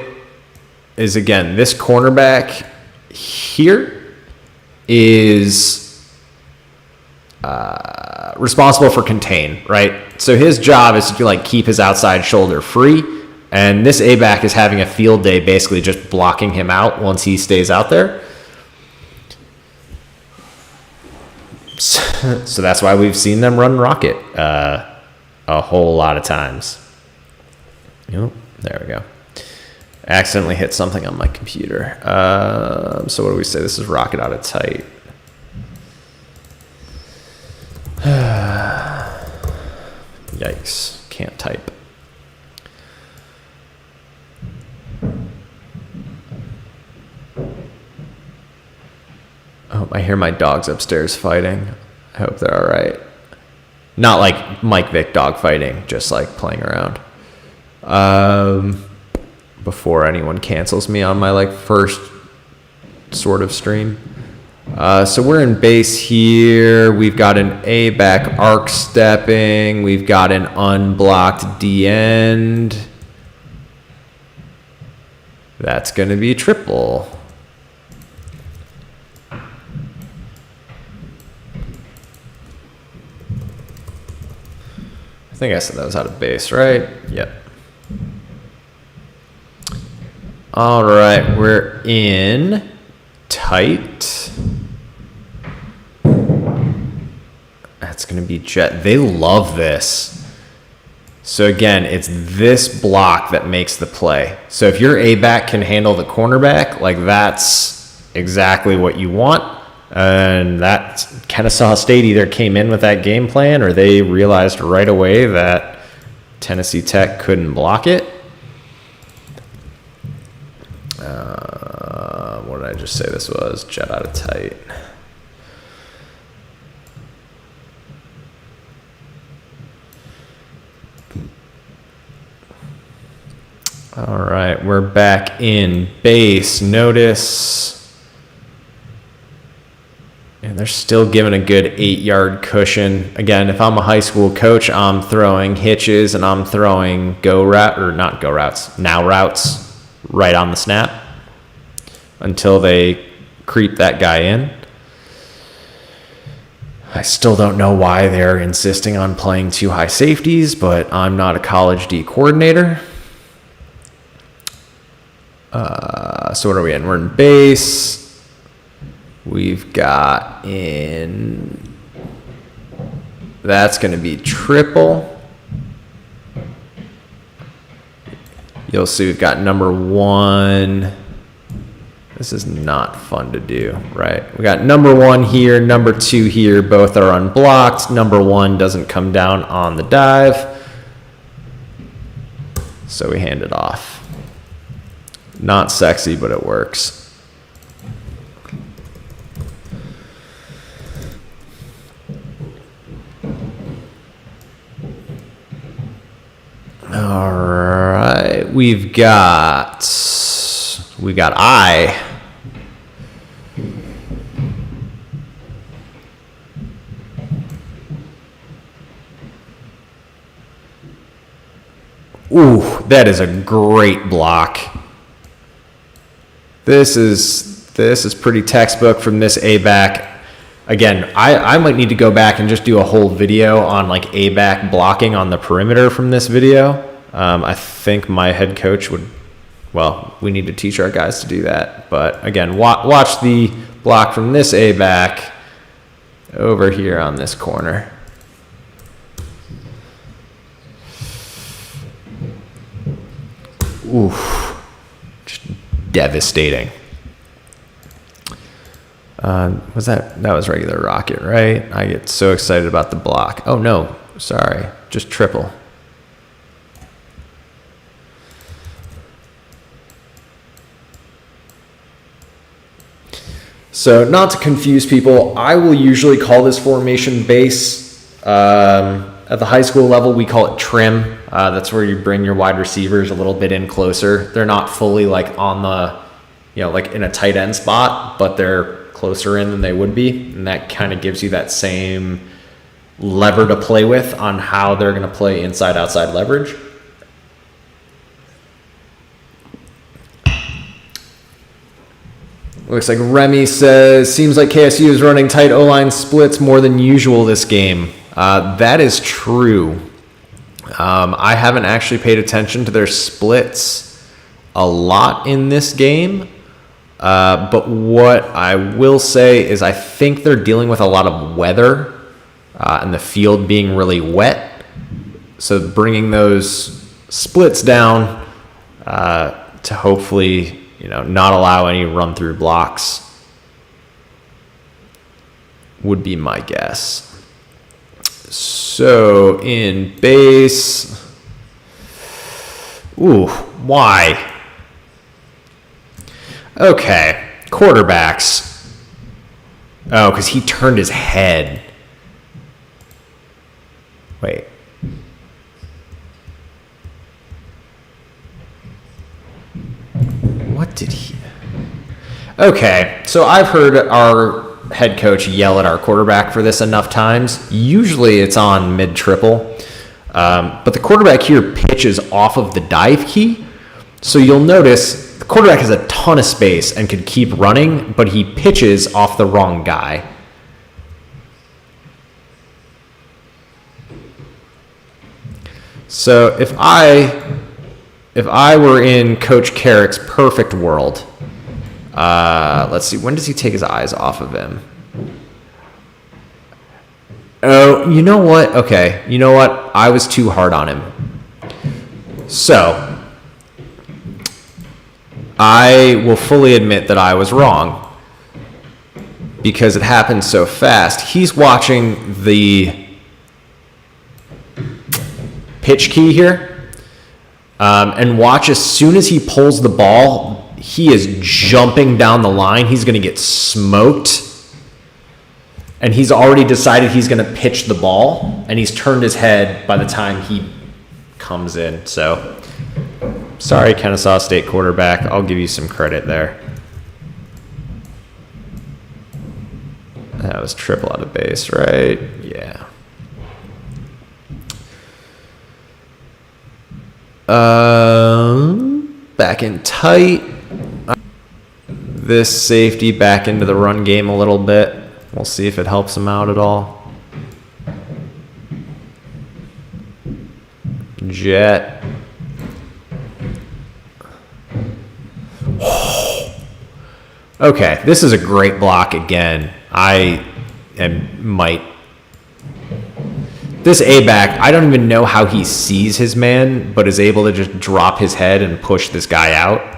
is, again, this cornerback here is... responsible for contain, right? So his job is to, like, keep his outside shoulder free, and this A-back is having a field day basically just blocking him out once he stays out there. So that's why we've seen them run rocket a whole lot of times. Yep, there we go. Accidentally hit something on my computer. So what do we say? This is rocket out of tight. Yikes, can't type. Oh, I hear my dogs upstairs fighting. I hope they're all right. Not like Mike Vick dog fighting, just like playing around. Before anyone cancels me on my, like, first sort of stream. So we're in base here. We've got an A-back arc stepping. We've got an unblocked D-end. That's going to be triple. I think I said that was out of base, right? Yep. All right, we're in tight. That's going to be jet. They love this. So again, it's this block that makes the play. So if your A-back can handle the cornerback, like, that's exactly what you want. And that Kennesaw State either came in with that game plan or they realized right away that Tennessee Tech couldn't block it. What did I just say this was? Jet out of tight. All right, we're back in base. Notice, and they're still giving a good 8-yard cushion. Again, if I'm a high school coach, I'm throwing hitches and I'm throwing now routes right on the snap until they creep that guy in. I still don't know why they're insisting on playing 2 high safeties, but I'm not a college D coordinator. So what are we in? We're in base. We've got in... That's going to be triple. You'll see we've got number 1. This is not fun to do, right? We got number 1 here, number 2 here. Both are unblocked. Number 1 doesn't come down on the dive. So we hand it off. Not sexy, but it works. All right, we've got I. Ooh, that is a great block. This is pretty textbook from this A-back. Again, I might need to go back and just do a whole video on like A-back blocking on the perimeter from this video. I think my head coach would, well, we need to teach our guys to do that. But again, watch the block from this A-back over here on this corner. Oof, just devastating. That was regular rocket, right? I get so excited about the block. Oh no, sorry, just triple. So not to confuse people, I will usually call this formation base. At the high school level, we call it trim. That's where you bring your wide receivers a little bit in closer. They're not fully like on the, like in a tight end spot, but they're closer in than they would be. And that kind of gives you that same lever to play with on how they're going to play inside, outside leverage. Looks like Remy says, seems like KSU is running tight O-line splits more than usual this game. That is true. I haven't actually paid attention to their splits a lot in this game. But what I will say is I think they're dealing with a lot of weather and the field being really wet. So bringing those splits down to hopefully, not allow any run-through blocks would be my guess. So in base, why? Okay, quarterbacks. Oh, because he turned his head. Wait. What did he... Okay, so I've heard our head coach yell at our quarterback for this enough times. Usually it's on mid-triple. But the quarterback here pitches off of the dive key. So you'll notice the quarterback has a ton of space and could keep running, but he pitches off the wrong guy. So if I were in Coach Carrick's perfect world, let's see, when does he take his eyes off of him? Oh, you know what? Okay, you know what? I was too hard on him. So, I will fully admit that I was wrong because it happened so fast. He's watching the pitch key here, and watch as soon as he pulls the ball, he is jumping down the line. He's going to get smoked. And he's already decided he's going to pitch the ball, and he's turned his head by the time he comes in. So, sorry, Kennesaw State quarterback. I'll give you some credit there. That was triple out of base, right? Yeah. Back in tight. this safety back into the run game a little bit. We'll see if it helps him out at all. Jet. Okay, this is a great block again. This A-back, I don't even know how he sees his man, but is able to just drop his head and push this guy out.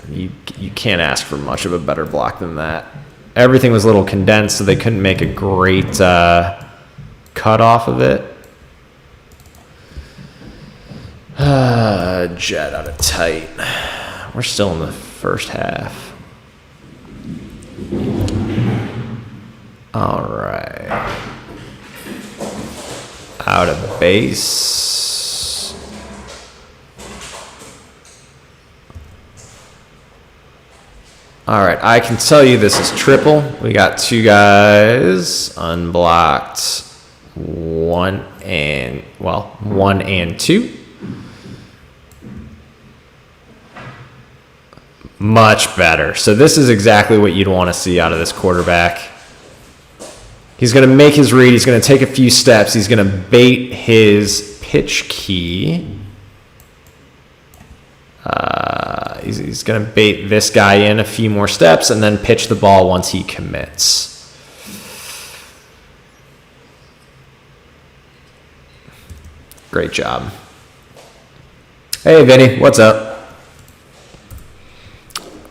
You can't ask for much of a better block than that. Everything was a little condensed, so they couldn't make a great cut off of it. Jet out of tight. We're still in the first half. All right. Out of base. All right, I can tell you this is triple. We got two guys unblocked. One and two. Much better. So this is exactly what you'd want to see out of this quarterback. He's going to make his read. He's going to take a few steps. He's going to bait his pitch key. He's going to bait this guy in a few more steps and then pitch the ball once he commits. Great job. Hey, Vinny. What's up?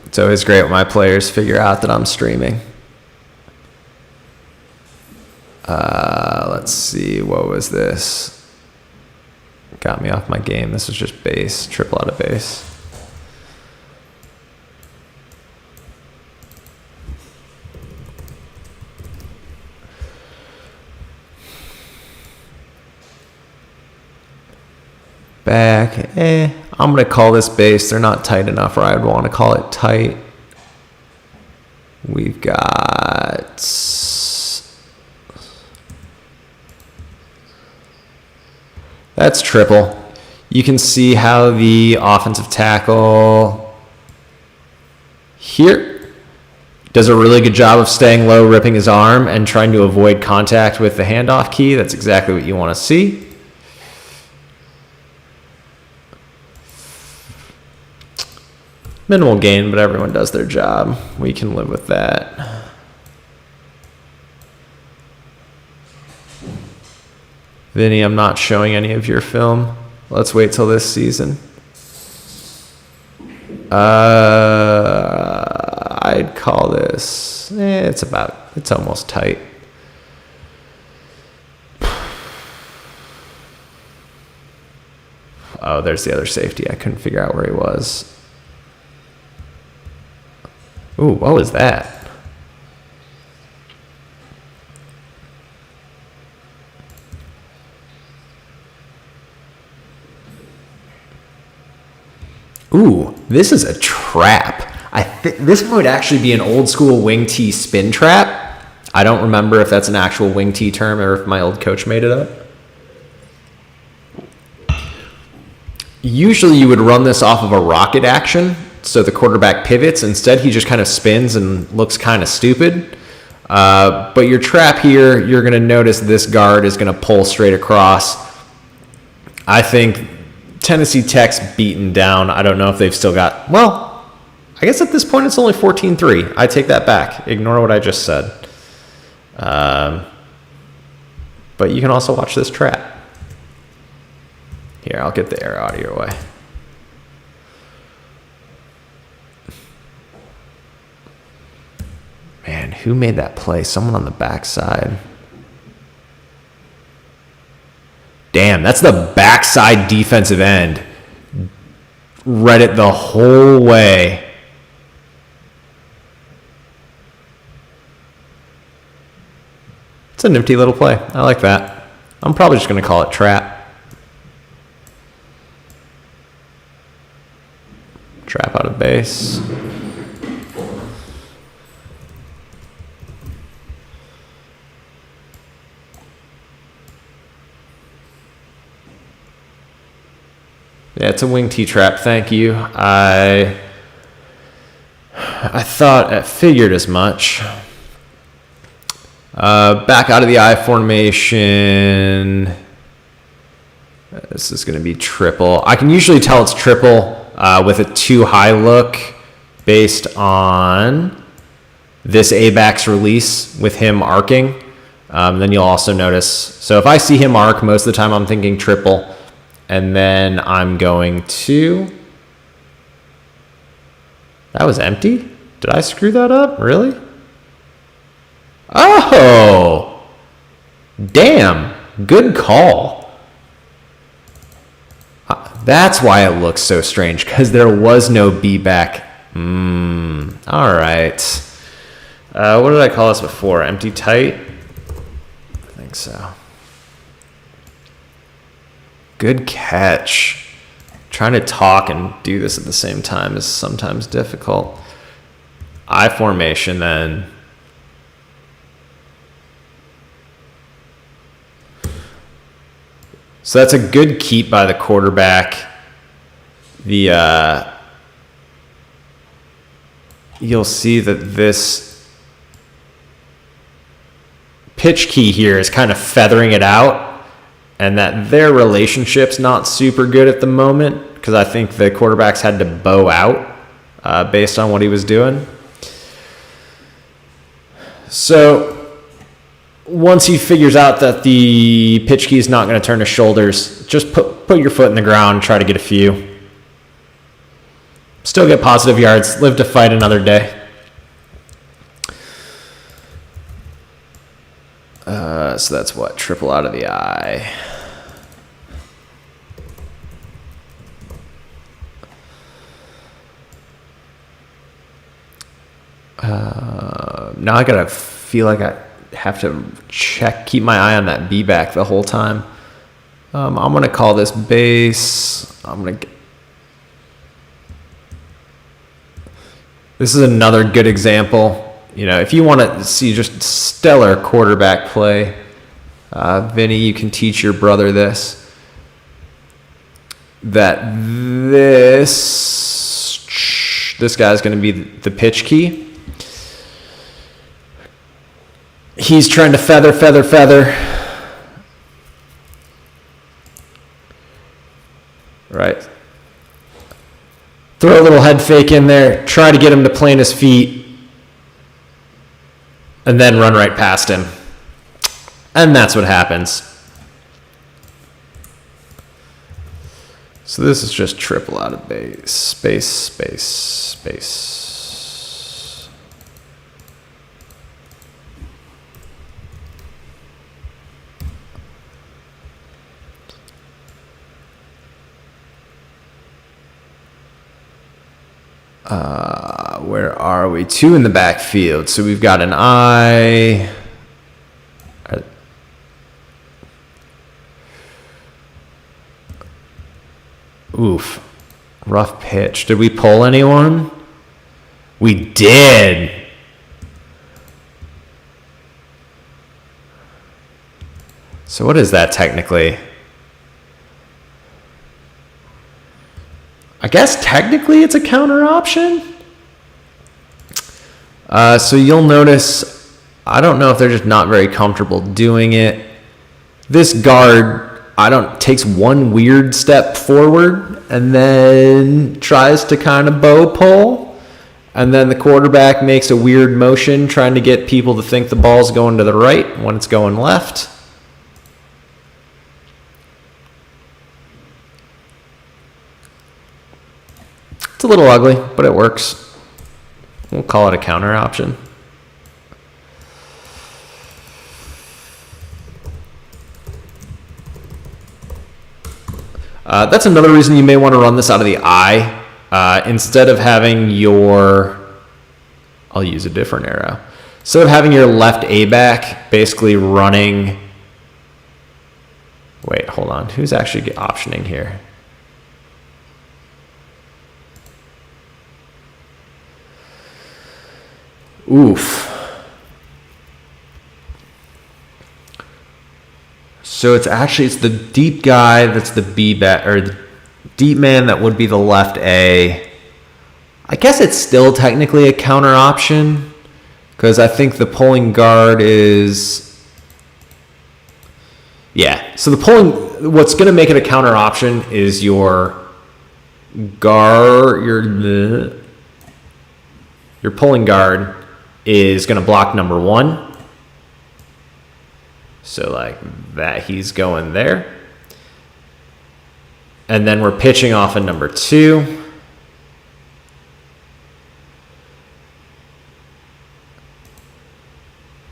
It's always great when my players figure out that I'm streaming. Let's see, what was this? Got me off my game. This was just base, triple out of base. Back, I'm going to call this base. They're not tight enough, or I'd want to call it tight. We've got... That's triple. You can see how the offensive tackle here does a really good job of staying low, ripping his arm, and trying to avoid contact with the handoff key. That's exactly what you want to see. Minimal gain, but everyone does their job. We can live with that. Vinny, I'm not showing any of your film. Let's wait till this season. I'd call this, it's almost tight. Oh, there's the other safety. I couldn't figure out where he was. Ooh, what was that? Ooh, this is a trap. This might actually be an old school wing tee spin trap. I don't remember if that's an actual wing tee term or if my old coach made it up. Usually you would run this off of a rocket action, so the quarterback pivots. Instead, he just kind of spins and looks kind of stupid. But your trap here, you're going to notice this guard is going to pull straight across. I think Tennessee Tech's beaten down. I don't know if they've still got... Well, I guess at this point it's only 14-3. I take that back. Ignore what I just said. But you can also watch this trap. Here, I'll get the air out of your way. Man, who made that play? Someone on the backside. Damn, that's the backside defensive end. Read it the whole way. It's a nifty little play. I like that. I'm probably just going to call it trap. Trap out of base. Yeah, it's a wing T-trap. Thank you. I figured as much. Back out of the I formation. This is going to be triple. I can usually tell it's triple with a too high look based on this A-back's release with him arcing. Then you'll also notice. So if I see him arc, most of the time I'm thinking triple. And then I'm going to... That was empty? Did I screw that up? Really? Oh! Damn. Good call. That's why it looks so strange, because there was no B-back. All right. What did I call this before? Empty tight? I think so. Good catch. Trying to talk and do this at the same time is sometimes difficult. I formation then. So that's a good keep by the quarterback. You'll see that this pitch key here is kind of feathering it out, and that their relationship's not super good at the moment, because I think the quarterbacks had to bow out based on what he was doing. So once he figures out that the pitch key is not going to turn his shoulders, just put your foot in the ground, try to get a few. Still get positive yards, live to fight another day. So that's what? Triple out of the I. Now I gotta feel like I have to keep my eye on that B back the whole time. I'm gonna call this base. This is another good example. You know, if you want to see just stellar quarterback play, Vinny, you can teach your brother this. That this guy's going to be the pitch key. He's trying to feather. Right. Throw a little head fake in there. Try to get him to plant his feet. And then run right past him. And that's what happens. So this is just triple out of base. Space. Where are we? 2 in the backfield. So we've got an I. Oof. Rough pitch. Did we pull anyone? We did. So what is that technically? I guess technically it's a counter option. So you'll notice, I don't know if they're just not very comfortable doing it. This guard, takes one weird step forward and then tries to kind of bow pull. And then the quarterback makes a weird motion trying to get people to think the ball's going to the right when it's going left. It's a little ugly, but it works. We'll call it a counter option. That's another reason you may want to run this out of the I. Instead of having I'll use a different arrow. Instead of having your left A-back basically running... Wait, hold on. Who's actually optioning here? Oof. So it's the deep guy that's the B back, or Deep man, that would be the left A. I guess it's still technically a counter option because I think the pulling guard is... Yeah, so what's going to make it a counter option is your guard, your pulling guard is going to block number 1. So like that, he's going there. And then we're pitching off of number 2.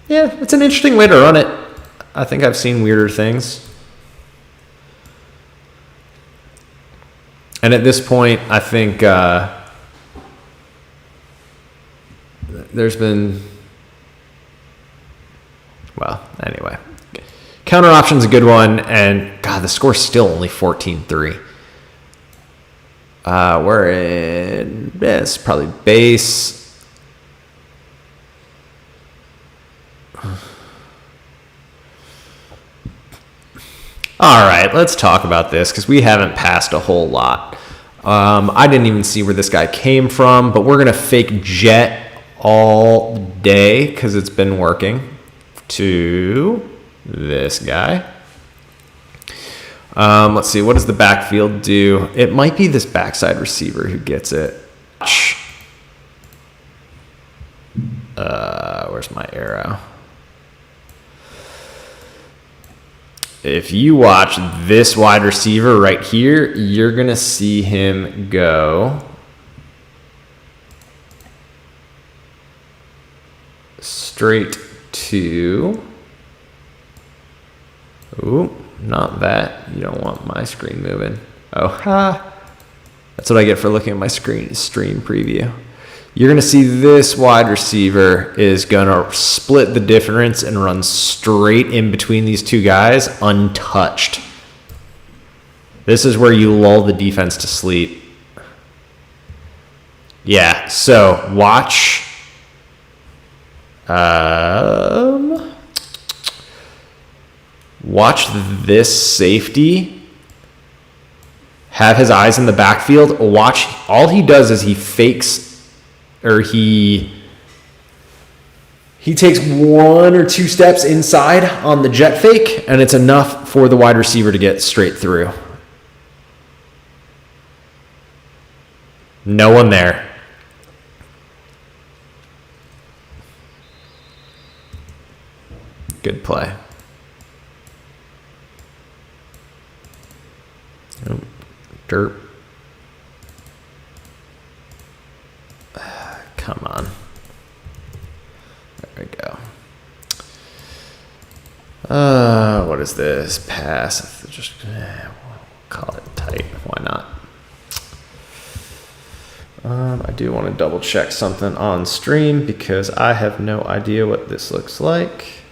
Yeah, it's an interesting way to run it. I think I've seen weirder things. And at this point, I think there's been... Well, anyway. Counter option's a good one, and God, the score's still only 14-3. We're in... Yeah, it's probably base... All right, let's talk about this because we haven't passed a whole lot. I didn't even see where this guy came from, but we're going to fake jet all day because it's been working to this guy. Let's see, what does the backfield do? It might be this backside receiver who gets it. Where's my arrow? If you watch this wide receiver right here, you're going to see him go straight to... Ooh, not that. You don't want my screen moving. Oh, ha. That's what I get for looking at my stream preview. You're going to see this wide receiver is going to split the difference and run straight in between these two guys untouched. This is where you lull the defense to sleep. Yeah, so watch. Watch this safety have his eyes in the backfield. Watch, all he does is he fakes... Or he takes 1 or 2 steps inside on the jet fake, and it's enough for the wide receiver to get straight through. No one there. Good play. Oh, derp. Come on. There we go. What is this? Pass. Just call it tight. Why not? I do want to double check something on stream because I have no idea what this looks like.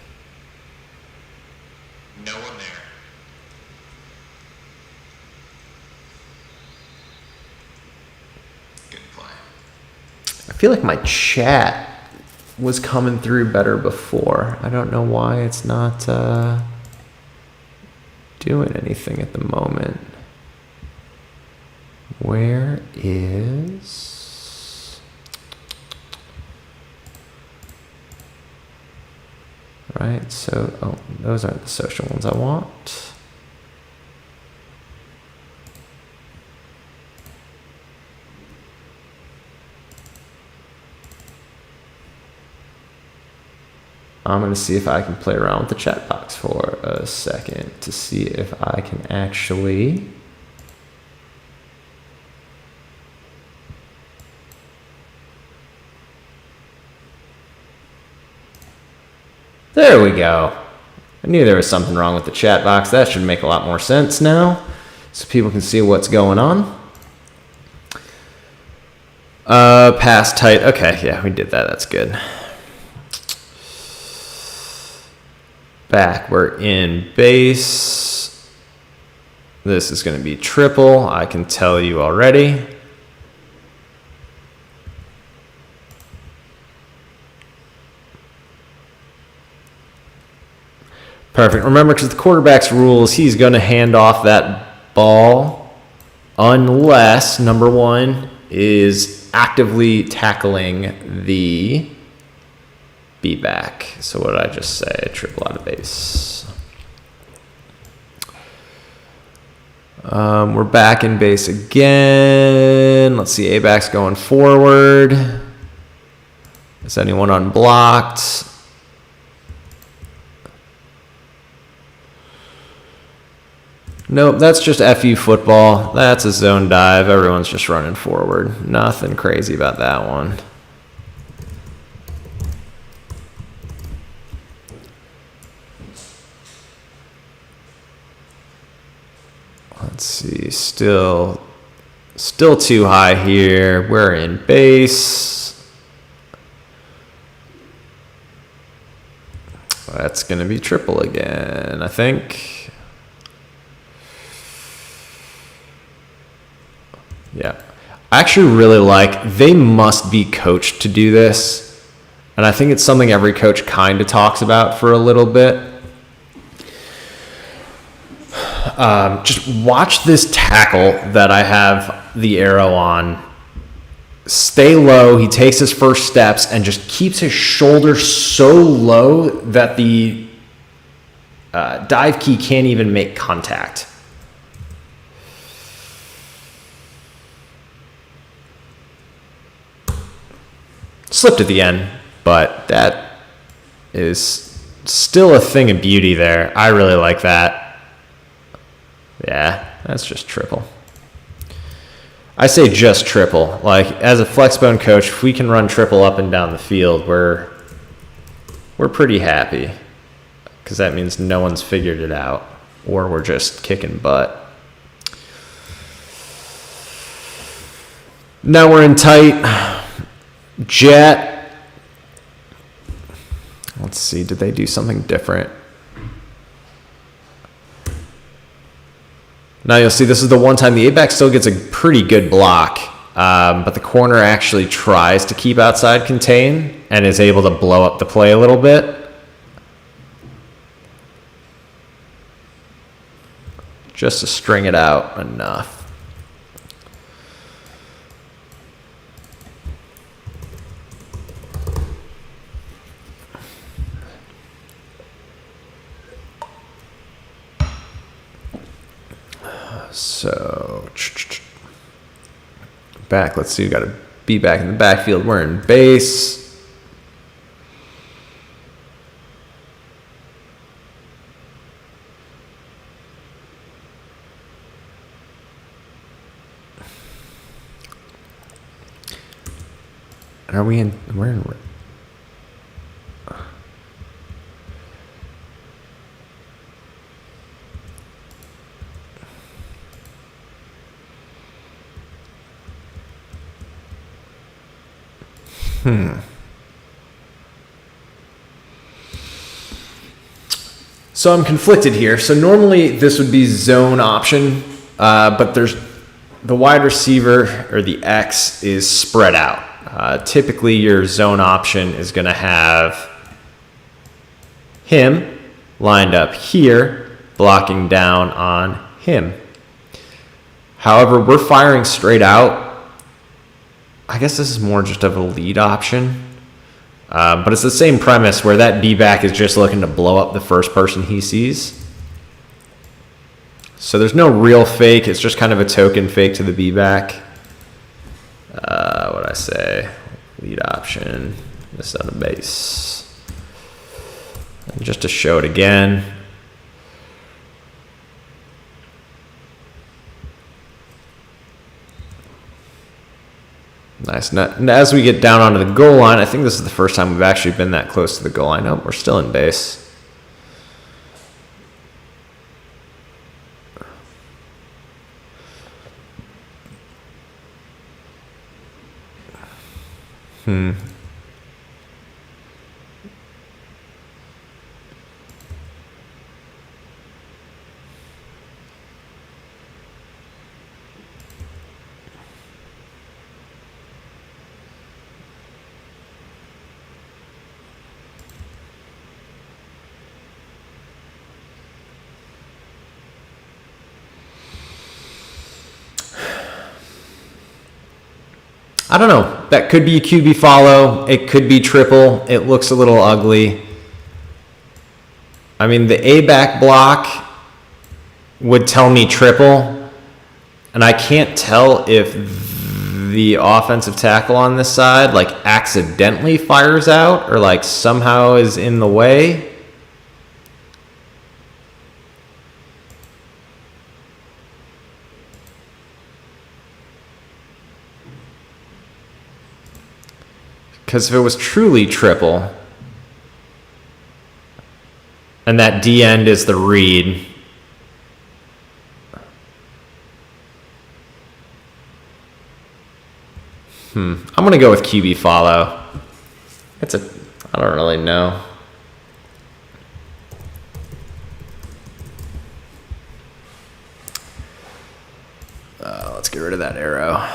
No one there. Good play. I feel like my chat was coming through better before. I don't know why it's not doing anything at the moment. Where is... Right, so, oh, those aren't the social ones I want. I'm going to see if I can play around with the chat box for a second to see if I can actually... There we go. I knew there was something wrong with the chat box. That should make a lot more sense now, so people can see what's going on. Pass tight. Okay, yeah, we did that. That's good. Back, we're in base. This is going to be triple, I can tell you already. Perfect. Remember, because the quarterback's rules, he's going to hand off that ball unless number one is actively tackling the B-back. So what did I just say? Triple out of base. We're back in base again. Let's see, A-back's going forward. Is anyone unblocked? Nope, that's just FU football. That's a zone dive. Everyone's just running forward. Nothing crazy about that one. Let's see, still too high here. We're in base. That's going to be triple again, I think. Yeah. I actually really like, they must be coached to do this. And I think it's something every coach kind of talks about for a little bit. Just watch this tackle that I have the arrow on. Stay low. He takes his first steps and just keeps his shoulder so low that the dive key can't even make contact. Slipped at the end, but that is still a thing of beauty there. I really like that. Yeah, that's just triple. I say just triple. Like, as a flexbone coach, if we can run triple up and down the field, we're pretty happy. Because that means no one's figured it out. Or we're just kicking butt. Now we're in tight. Jet. Let's see, did they do something different? Now you'll see this is the one time the A-back still gets a pretty good block, but the corner actually tries to keep outside contain and is able to blow up the play a little bit. Just to string it out enough. So, back. Let's see. We got to be back in the backfield. We're in base. Are we in? We're in. So I'm conflicted here. So normally this would be zone option, but there's the wide receiver or the X is spread out. Typically your zone option is going to have him lined up here, blocking down on him. However, we're firing straight out. I guess this is more just of a lead option. But it's the same premise where that B-back is just looking to blow up the first person he sees. So there's no real fake. It's just kind of a token fake to the B-back. What'd I say? Lead option. This on the base. And just to show it again. Nice. And as we get down onto the goal line, I think this is the first time we've actually been that close to the goal line. Nope, we're still in base. I don't know. That could be a QB follow. It could be triple. It looks a little ugly. I mean, the A-back block would tell me triple, and I can't tell if the offensive tackle on this side like accidentally fires out or like somehow is in the way. Because if it was truly triple and that D end is the read, I'm going to go with QB follow. I don't really know. Let's get rid of that arrow.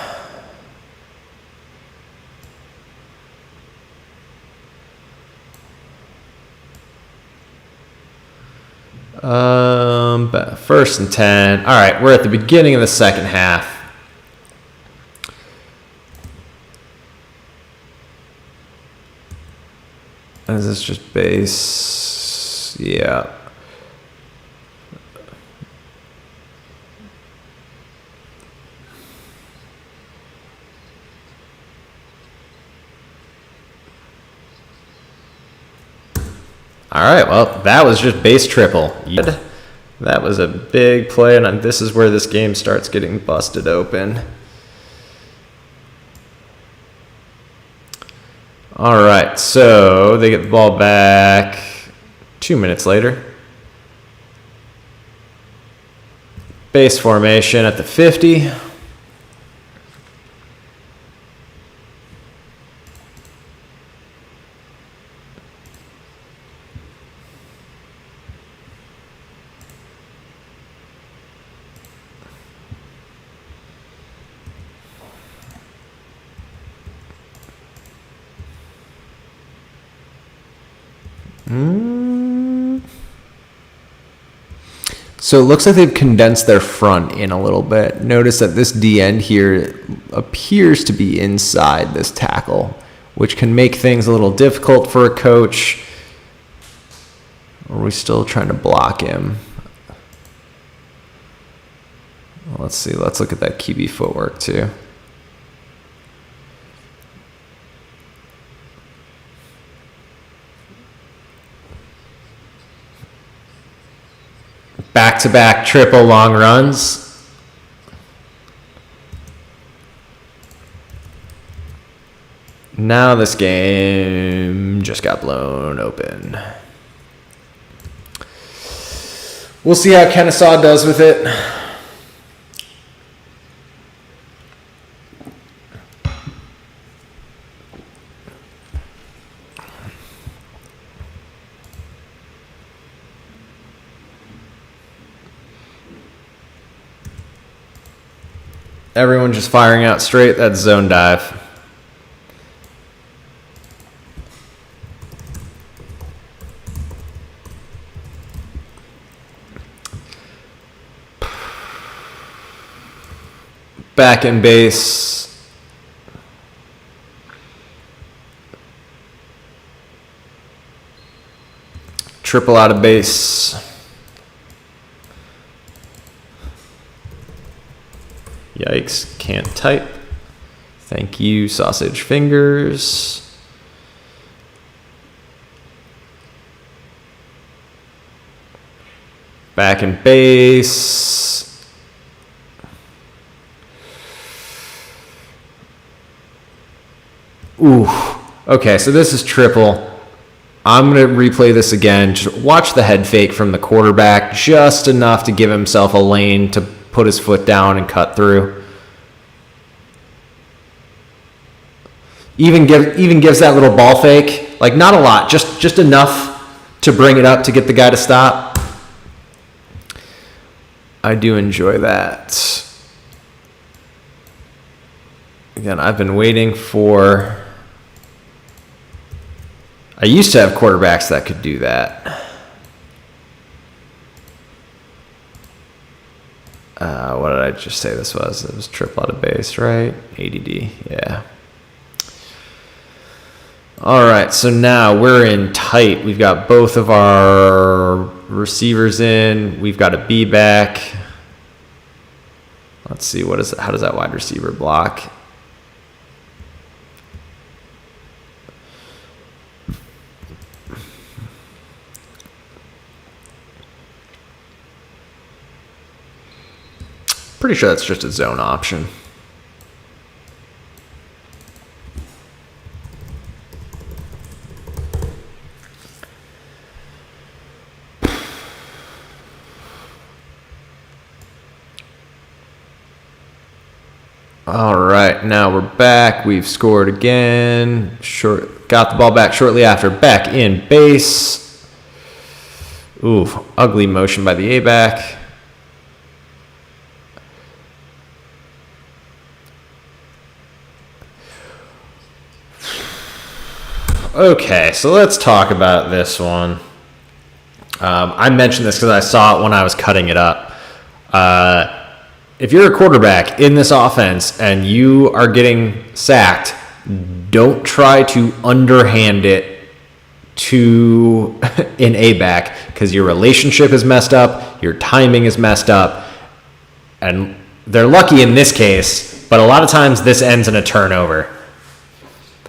But 1st and 10. All right, we're at the beginning of the second half. Is this just base? Yeah. All right, well, that was just base triple. That was a big play, and this is where this game starts getting busted open. All right, so they get the ball back 2 minutes later. Base formation at the 50. So it looks like they've condensed their front in a little bit. Notice that this D end here appears to be inside this tackle, which can make things a little difficult for a coach. Or are we still trying to block him? Let's see. Let's look at that QB footwork too. Back-to-back triple long runs. Now this game just got blown open. We'll see how Kennesaw does with it. Everyone just firing out straight. That's zone dive. Back in base. Triple out of base. Yikes, can't type. Thank you, sausage fingers. Back in base. Ooh, okay, so this is triple. I'm going to replay this again. Just watch the head fake from the quarterback, just enough to give himself a lane to put his foot down and cut through. Even gives that little ball fake, like not a lot, just enough to bring it up to get the guy to stop. I do enjoy that. Again, I've been waiting for... I used to have quarterbacks that could do that. What did I just say this was? It was triple out of base, right? ADD, yeah. All right, so now we're in tight. We've got both of our receivers in. We've got a B back. Let's see, how does that wide receiver block? Pretty sure that's just a zone option. All right, now we're back. We've scored again. Got the ball back shortly after. Back in base. Ooh, ugly motion by the A-back. Okay, so let's talk about this one. I mentioned this because I saw it when I was cutting it up. If you're a quarterback in this offense and you are getting sacked, don't try to underhand it to an A-back because your relationship is messed up, your timing is messed up, and they're lucky in this case, but a lot of times this ends in a turnover.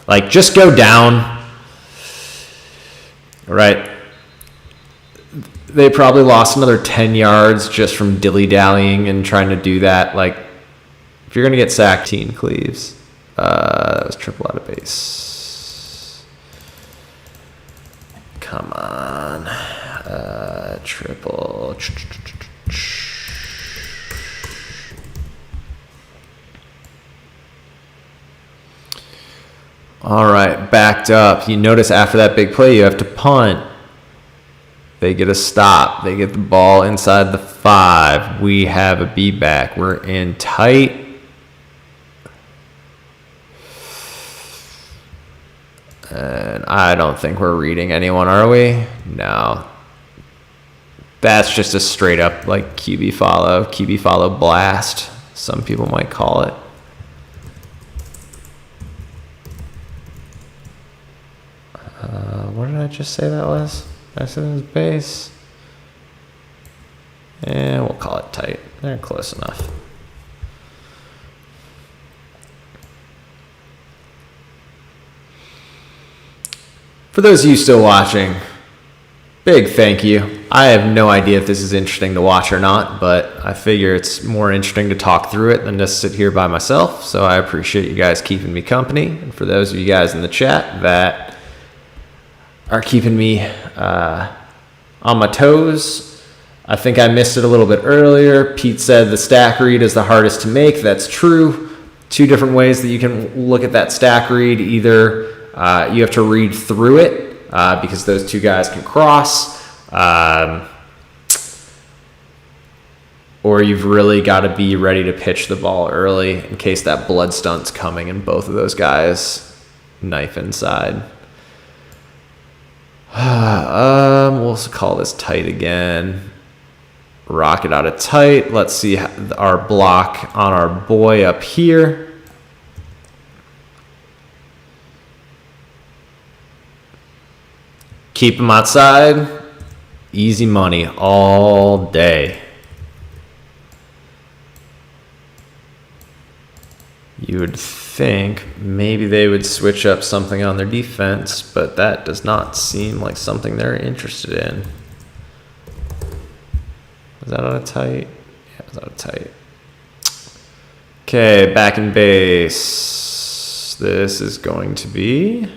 Like, just go down, right? They probably lost another 10 yards just from dilly-dallying and trying to do that. Like, if you're going to get sacked, Teen Cleaves. That was triple out of base. Come on. Triple. All right, backed up. You notice after that big play, you have to punt. They get a stop. They get the ball inside the 5. We have a B back. We're in tight. And I don't think we're reading anyone, are we? No. That's just a straight up like QB follow blast. Some people might call it. What did I just say that was? I said it was base. And we'll call it tight. They're close enough. For those of you still watching, big thank you. I have no idea if this is interesting to watch or not, but I figure it's more interesting to talk through it than just sit here by myself. So I appreciate you guys keeping me company. And for those of you guys in the chat that are keeping me on my toes. I think I missed it a little bit earlier. Pete said the stack read is the hardest to make. That's true. 2 different ways that you can look at that stack read. Either you have to read through it because those 2 guys can cross, or you've really got to be ready to pitch the ball early in case that blood stunt's coming and both of those guys knife inside. We'll call this tight again. Rock it out of tight. Let's see our block on our boy up here. Keep him outside. Easy money all day. You would think maybe they would switch up something on their defense, but that does not seem like something they're interested in. Is that out of tight? Yeah, it's out of tight. Okay, back in base. This is going to be...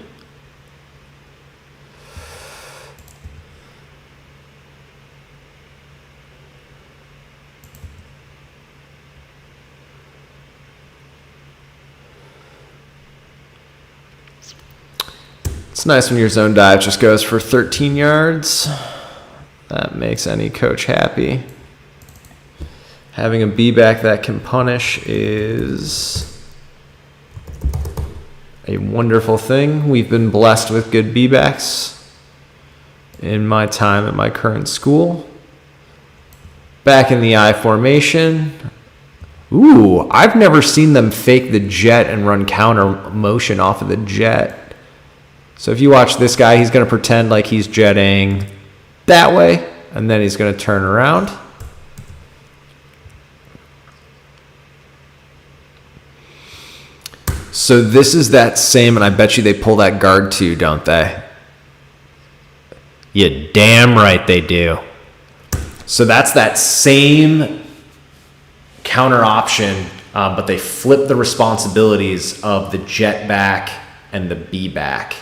It's nice when your zone dive just goes for 13 yards. That makes any coach happy. Having a B back that can punish is a wonderful thing. We've been blessed with good B backs in my time at my current school. Back in the I formation. Ooh, I've never seen them fake the jet and run counter motion off of the jet. So if you watch this guy, he's going to pretend like he's jetting that way, and then he's going to turn around. So this is that same, and I bet you they pull that guard too, don't they? Yeah, damn right they do. So that's that same counter option, but they flip the responsibilities of the jet back and the B back.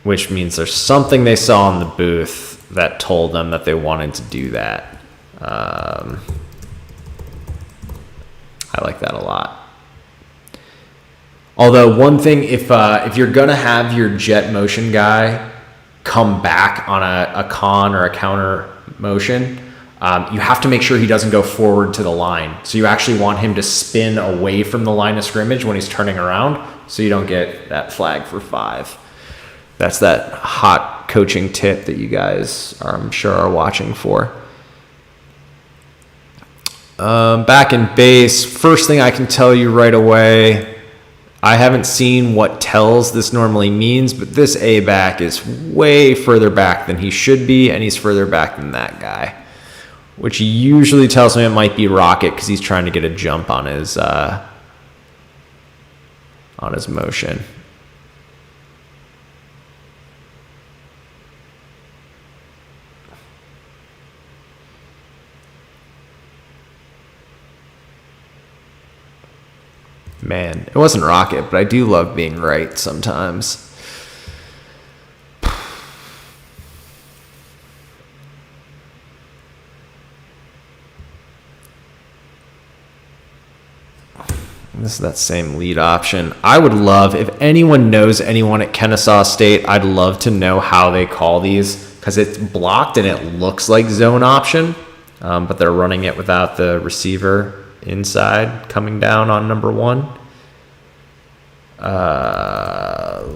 Which means there's something they saw in the booth that told them that they wanted to do that. I like that a lot. Although one thing, if you're gonna have your jet motion guy come back on a con or a counter motion, you have to make sure he doesn't go forward to the line. So you actually want him to spin away from the line of scrimmage when he's turning around, so you don't get that flag for 5. That's that hot coaching tip that you guys I'm sure are watching for. Back in base, first thing I can tell you right away, I haven't seen what tells this normally means, but this A back is way further back than he should be, and he's further back than that guy, which usually tells me it might be Rocket because he's trying to get a jump on his motion. Man, it wasn't Rocket, but I do love being right sometimes. This is that same lead option. I would love, if anyone knows anyone at Kennesaw State, I'd love to know how they call these, because it's blocked and it looks like zone option, but they're running it without the receiver inside coming down on number 1.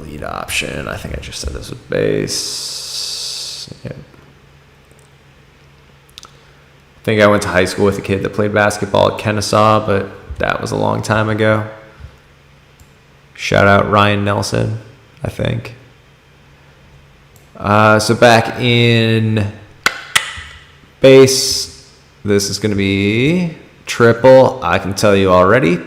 Lead option. I think I just said this was base. Yeah. I think I went to high school with a kid that played basketball at Kennesaw, but that was a long time ago. Shout out Ryan Nelson, I think. So back in base, this is going to be triple, I can tell you already.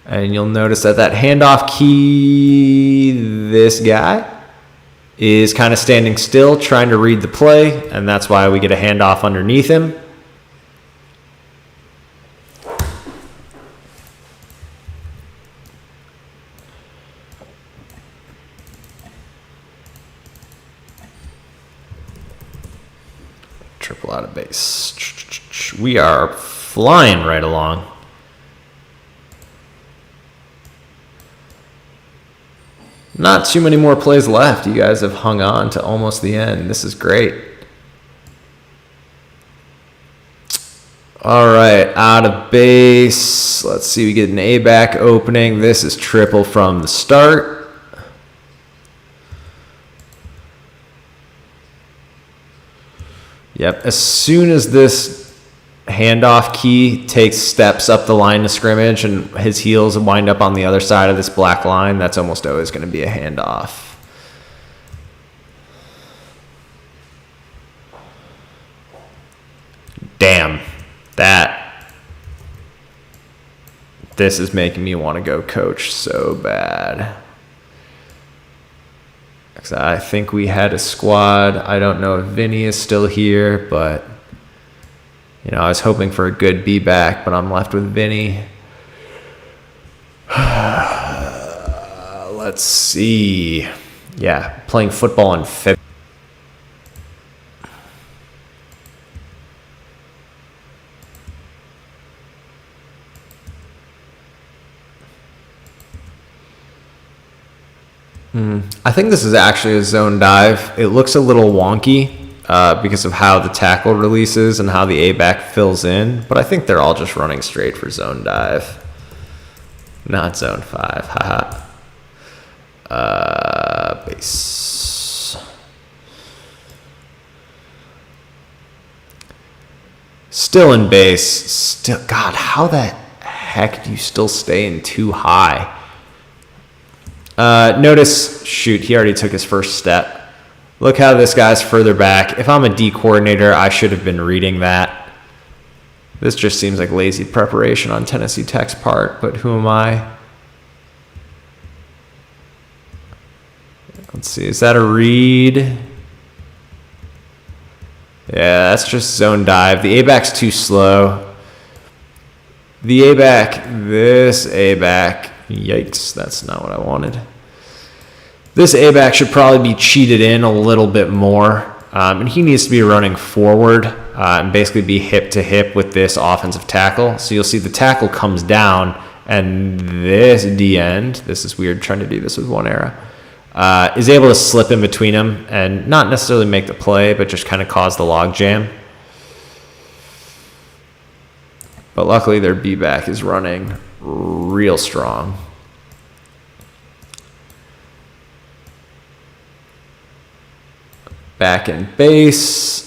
And you'll notice that handoff key, this guy is kind of standing still, trying to read the play, and that's why we get a handoff underneath him. Triple out of base. We are flying right along. Not too many more plays left. You guys have hung on to almost the end. This is great. All right, out of base. Let's see, we get an A back opening. This is triple from the start. Yep, as soon as this handoff key takes steps up the line of scrimmage and his heels wind up on the other side of this black line, that's almost always going to be a handoff. Damn, this is making me want to go coach so bad. I think we had a squad. I don't know if Vinny is still here, but I was hoping for a good B back, but I'm left with Vinny. Let's see. Yeah, playing football in February. I think this is actually a zone dive. It looks a little wonky because of how the tackle releases and how the A-back fills in, but I think they're all just running straight for zone dive. Not zone 5, haha. Base. Still in base. God, how the heck do you still stay in too high? Notice, shoot, he already took his first step. Look how this guy's further back. If I'm a D coordinator, I should have been reading that. This just seems like lazy preparation on Tennessee Tech's part, but who am I? Let's see, is that a read? Yeah, that's just zone dive. The A-back's too slow. The A-back, this A-back, yikes, that's not what I wanted. This A-back should probably be cheated in a little bit more, and he needs to be running forward and basically be hip to hip with this offensive tackle. So you'll see the tackle comes down, and this D-end, this is weird trying to do this with one era, is able to slip in between them and not necessarily make the play, but just kind of cause the log jam. But luckily their B-back is running real strong. Back in base.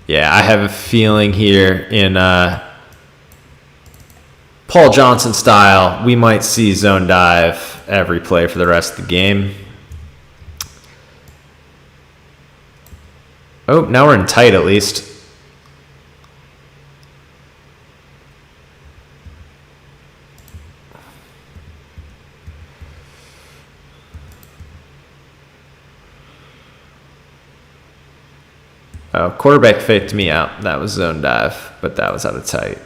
Yeah, I have a feeling here in Paul Johnson style, we might see zone dive every play for the rest of the game. Oh, now we're in tight at least. Oh, quarterback faked me out. That was zone dive, but that was out of tight.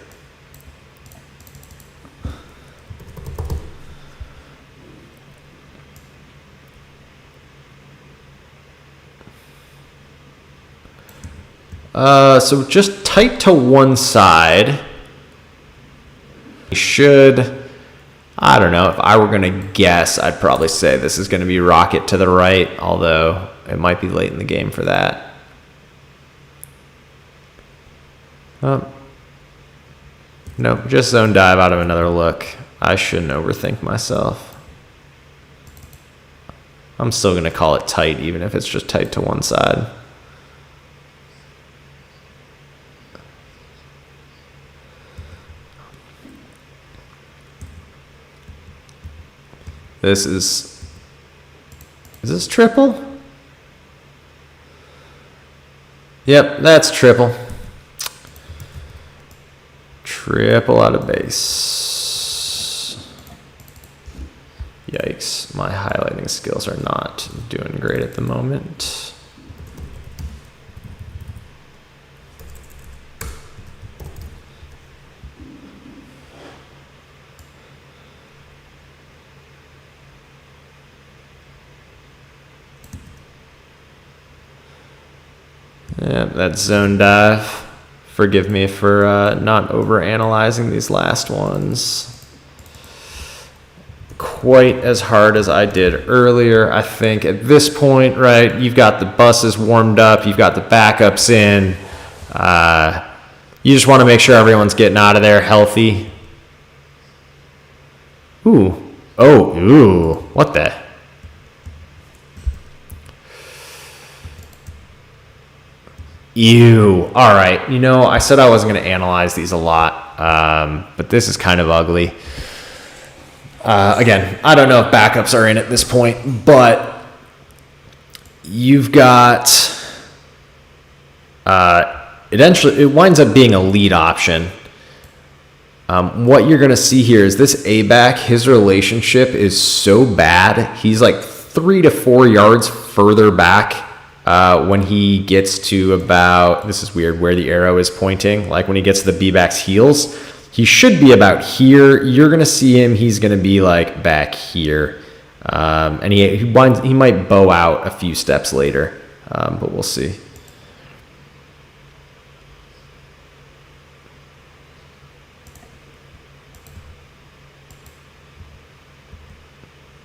So just tight to one side. Should, I don't know, if I were going to guess, I'd probably say this is going to be rocket to the right, although it might be late in the game for that. No, just zone dive out of another look. I shouldn't overthink myself. I'm still going to call it tight, even if it's just tight to one side. Is this triple? Yep, that's triple. Triple out of base. Yikes, my highlighting skills are not doing great at the moment. Yeah, that's zone dive. Forgive me for not over-analyzing these last ones quite as hard as I did earlier. I think at this point, right, you've got the buses warmed up, you've got the backups in. You just want to make sure everyone's getting out of there healthy. Ooh. Oh, ooh. What the? Ew. All right. You know, I said I wasn't going to analyze these a lot, but this is kind of ugly. Again, I don't know if backups are in at this point, but you've got it winds up being a lead option. What you're going to see here is this A-back, his relationship is so bad. He's like 3 to 4 yards further back when he gets to about, this is weird, where the arrow is pointing, like when he gets to the B-back's heels. He should be about here. You're going to see him. He's going to be like back here. And he might bow out a few steps later, but we'll see.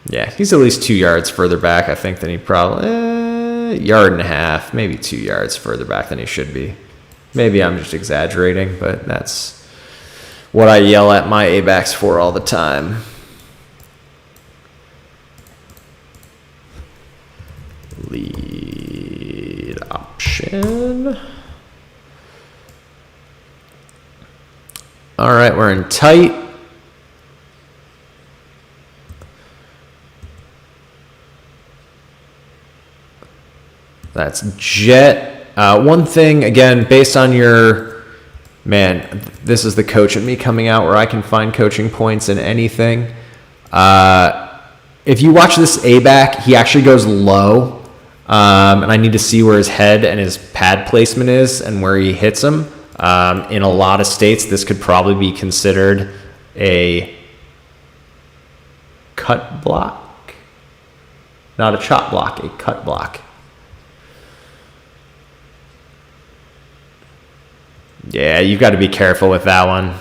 Yeah, he's at least 2 yards further back, I think, than he probably, yard and a half, maybe 2 yards further back than he should be. Maybe I'm just exaggerating, but that's what I yell at my A-backs for all the time. Lead op. option. All right, we're in tight. That's jet. One thing, again, based on your, man, this is the coach in me coming out where I can find coaching points in anything. If you watch this A-back, he actually goes low, and I need to see where his head and his pad placement is and where he hits them. In a lot of states, this could probably be considered a cut block. Not a chop block, a cut block. Yeah, you've got to be careful with that one.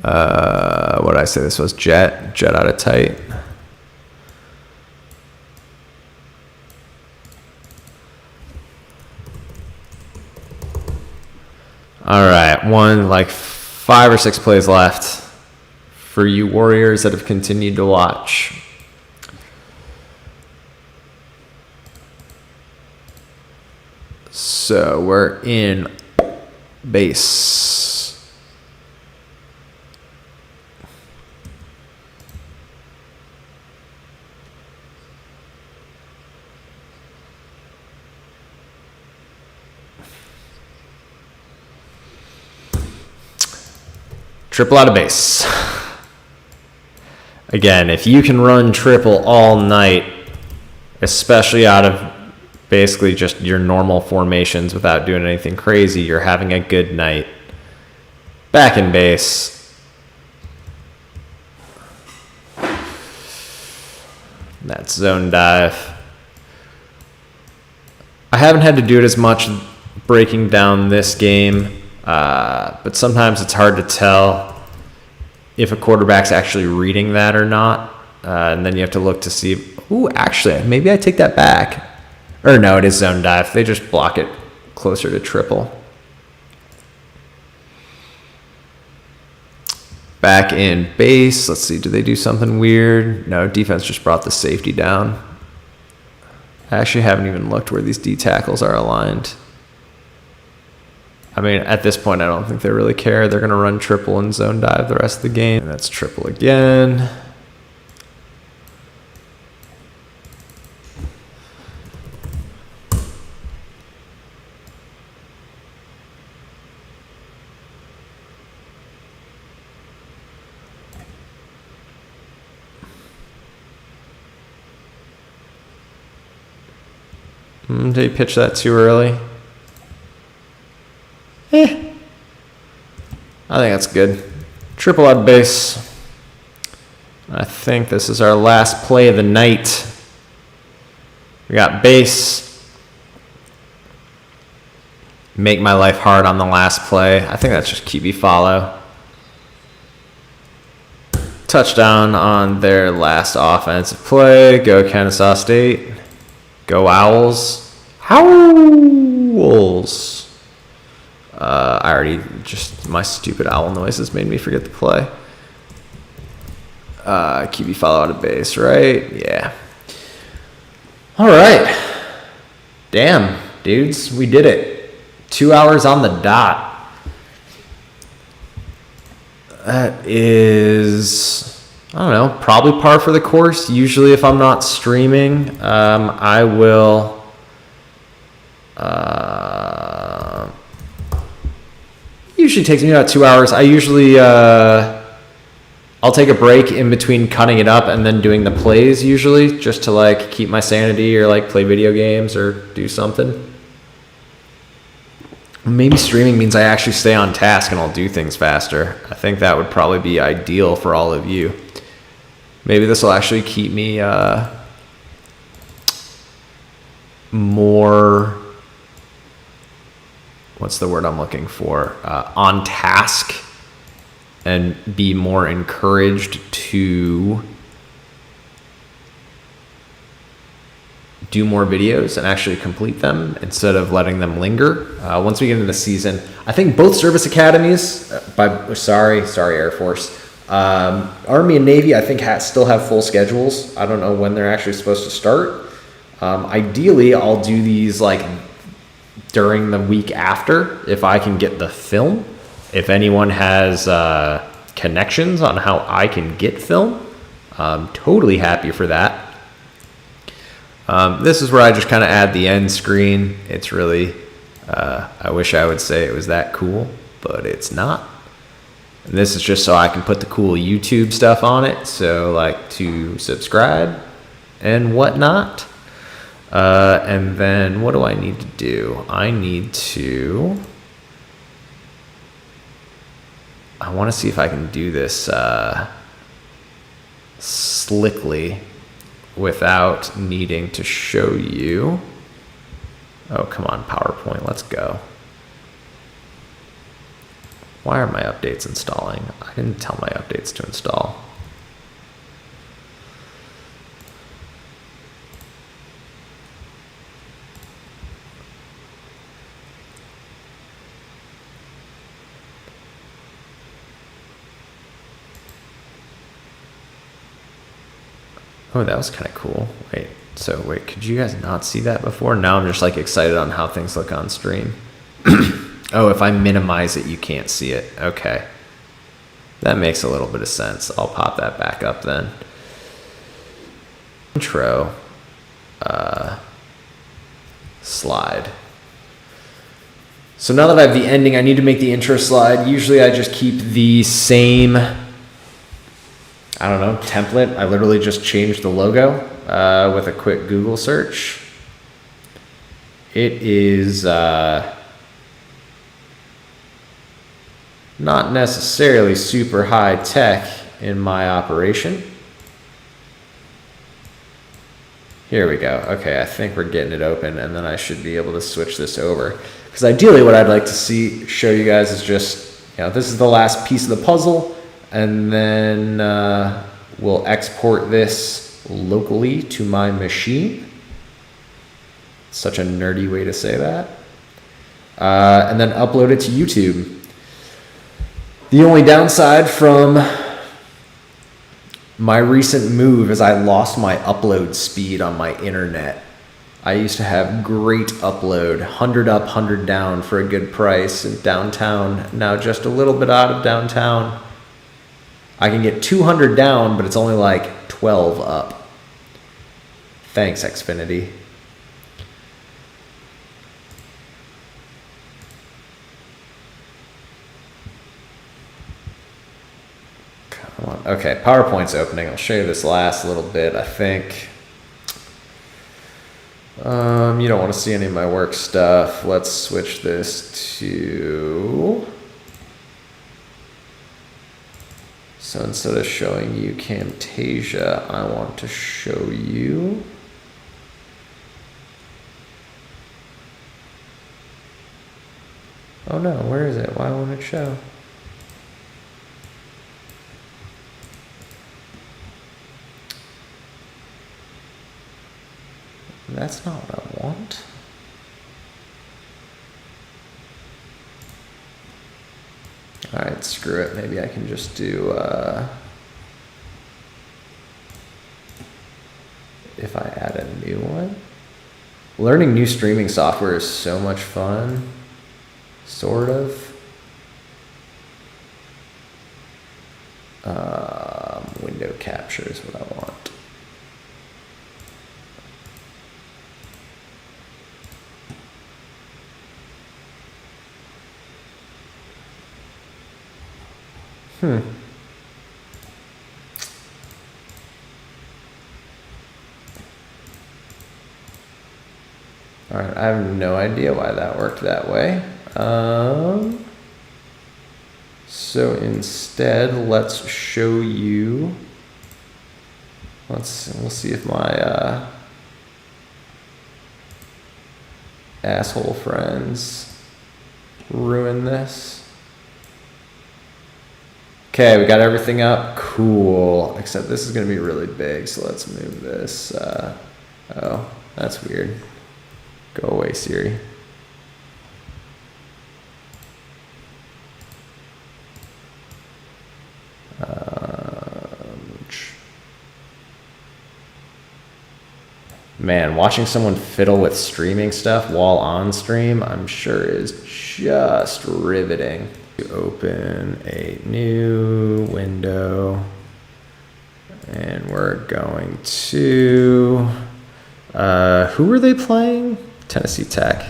What did I say? This was jet out of tight. All right, like 5 or 6 plays left for you Warriors that have continued to watch. So we're in base. Triple out of base. Again, if you can run triple all night, especially out of basically just your normal formations without doing anything crazy, you're having a good night. Back in base. That's zone dive. I haven't had to do it as much breaking down this game, but sometimes it's hard to tell if a quarterback's actually reading that or not. And then you have to look to see, ooh, actually, maybe I take that back. Or no, it is zone dive. They just block it closer to triple. Back in base. Let's see, do they do something weird? No, defense just brought the safety down. I actually haven't even looked where these D tackles are aligned. I mean, at this point, I don't think they really care. They're going to run triple and zone dive the rest of the game. And that's triple again. Did he pitch that too early? I think that's good. Triple out of base. I think this is our last play of the night. We got base. Make my life hard on the last play. I think that's just QB follow. Touchdown on their last offensive play. Go Kennesaw State. Go Owls. Owls. I already my stupid owl noises made me forget the play. QB follow out of base, right? Yeah. All right. Damn, dudes, we did it. 2 hours on the dot. That is, I don't know, probably par for the course. Usually if I'm not streaming, I will... usually takes me about 2 hours. I usually I'll take a break in between cutting it up and then doing the plays usually, just to like keep my sanity or like play video games or do something. Maybe streaming means I actually stay on task and I'll do things faster. I think that would probably be ideal for all of you. Maybe this will actually keep me more, what's the word I'm looking for? On task, and be more encouraged to do more videos and actually complete them instead of letting them linger. Once we get into the season, I think both service academies, sorry Air Force, Army and Navy, I think still have full schedules. I don't know when they're actually supposed to start. Ideally, I'll do these like during the week after if I can get the film. If anyone has connections on how I can get film, I'm totally happy for that. This is where I just kind of add the end screen. It's really, I wish I would say it was that cool, but it's not. And this is just so I can put the cool YouTube stuff on it. So like to subscribe and whatnot. And then what do I need to do? I want to see if I can do this slickly without needing to show you. Oh, come on, PowerPoint, let's go. Why are my updates installing? I didn't tell my updates to install. Oh, that was kind of cool. Wait, could you guys not see that before? Now I'm just like excited on how things look on stream. Oh, if I minimize it, you can't see it. Okay. That makes a little bit of sense. I'll pop that back up then. Intro. Slide. So now that I have the ending, I need to make the intro slide. Usually I just keep the same, I don't know, template. I literally just changed the logo with a quick Google search. It is not necessarily super high tech in my operation. Here we go. Okay, I think we're getting it open, and then I should be able to switch this over. Because ideally what I'd like to show you guys is just, this is the last piece of the puzzle, and then we'll export this locally to my machine. Such a nerdy way to say that. And then upload it to YouTube. The only downside from my recent move is I lost my upload speed on my internet. I used to have great upload, 100 up, 100 down for a good price in downtown. Now just a little bit out of downtown. I can get 200 down, but it's only like 12 up. Thanks, Xfinity. Okay, PowerPoint's opening. I'll show you this last little bit, I think. You don't want to see any of my work stuff. Let's switch this to... So instead of showing you Camtasia, I want to show you... Oh no, where is it? Why won't it show? That's not what I want. All right, screw it. Maybe I can just do, if I add a new one. Learning new streaming software is so much fun, sort of. Window capture is what I want. All right, I have no idea why that worked that way. So instead, let's show you. We'll see if my asshole friends ruin this. Okay, we got everything up. Cool. Except this is going to be really big, so let's move this. Oh, that's weird. Go away, Siri. Man, watching someone fiddle with streaming stuff while on stream, I'm sure is just riveting. Open a new window, and we're going to, who are they playing? Tennessee Tech.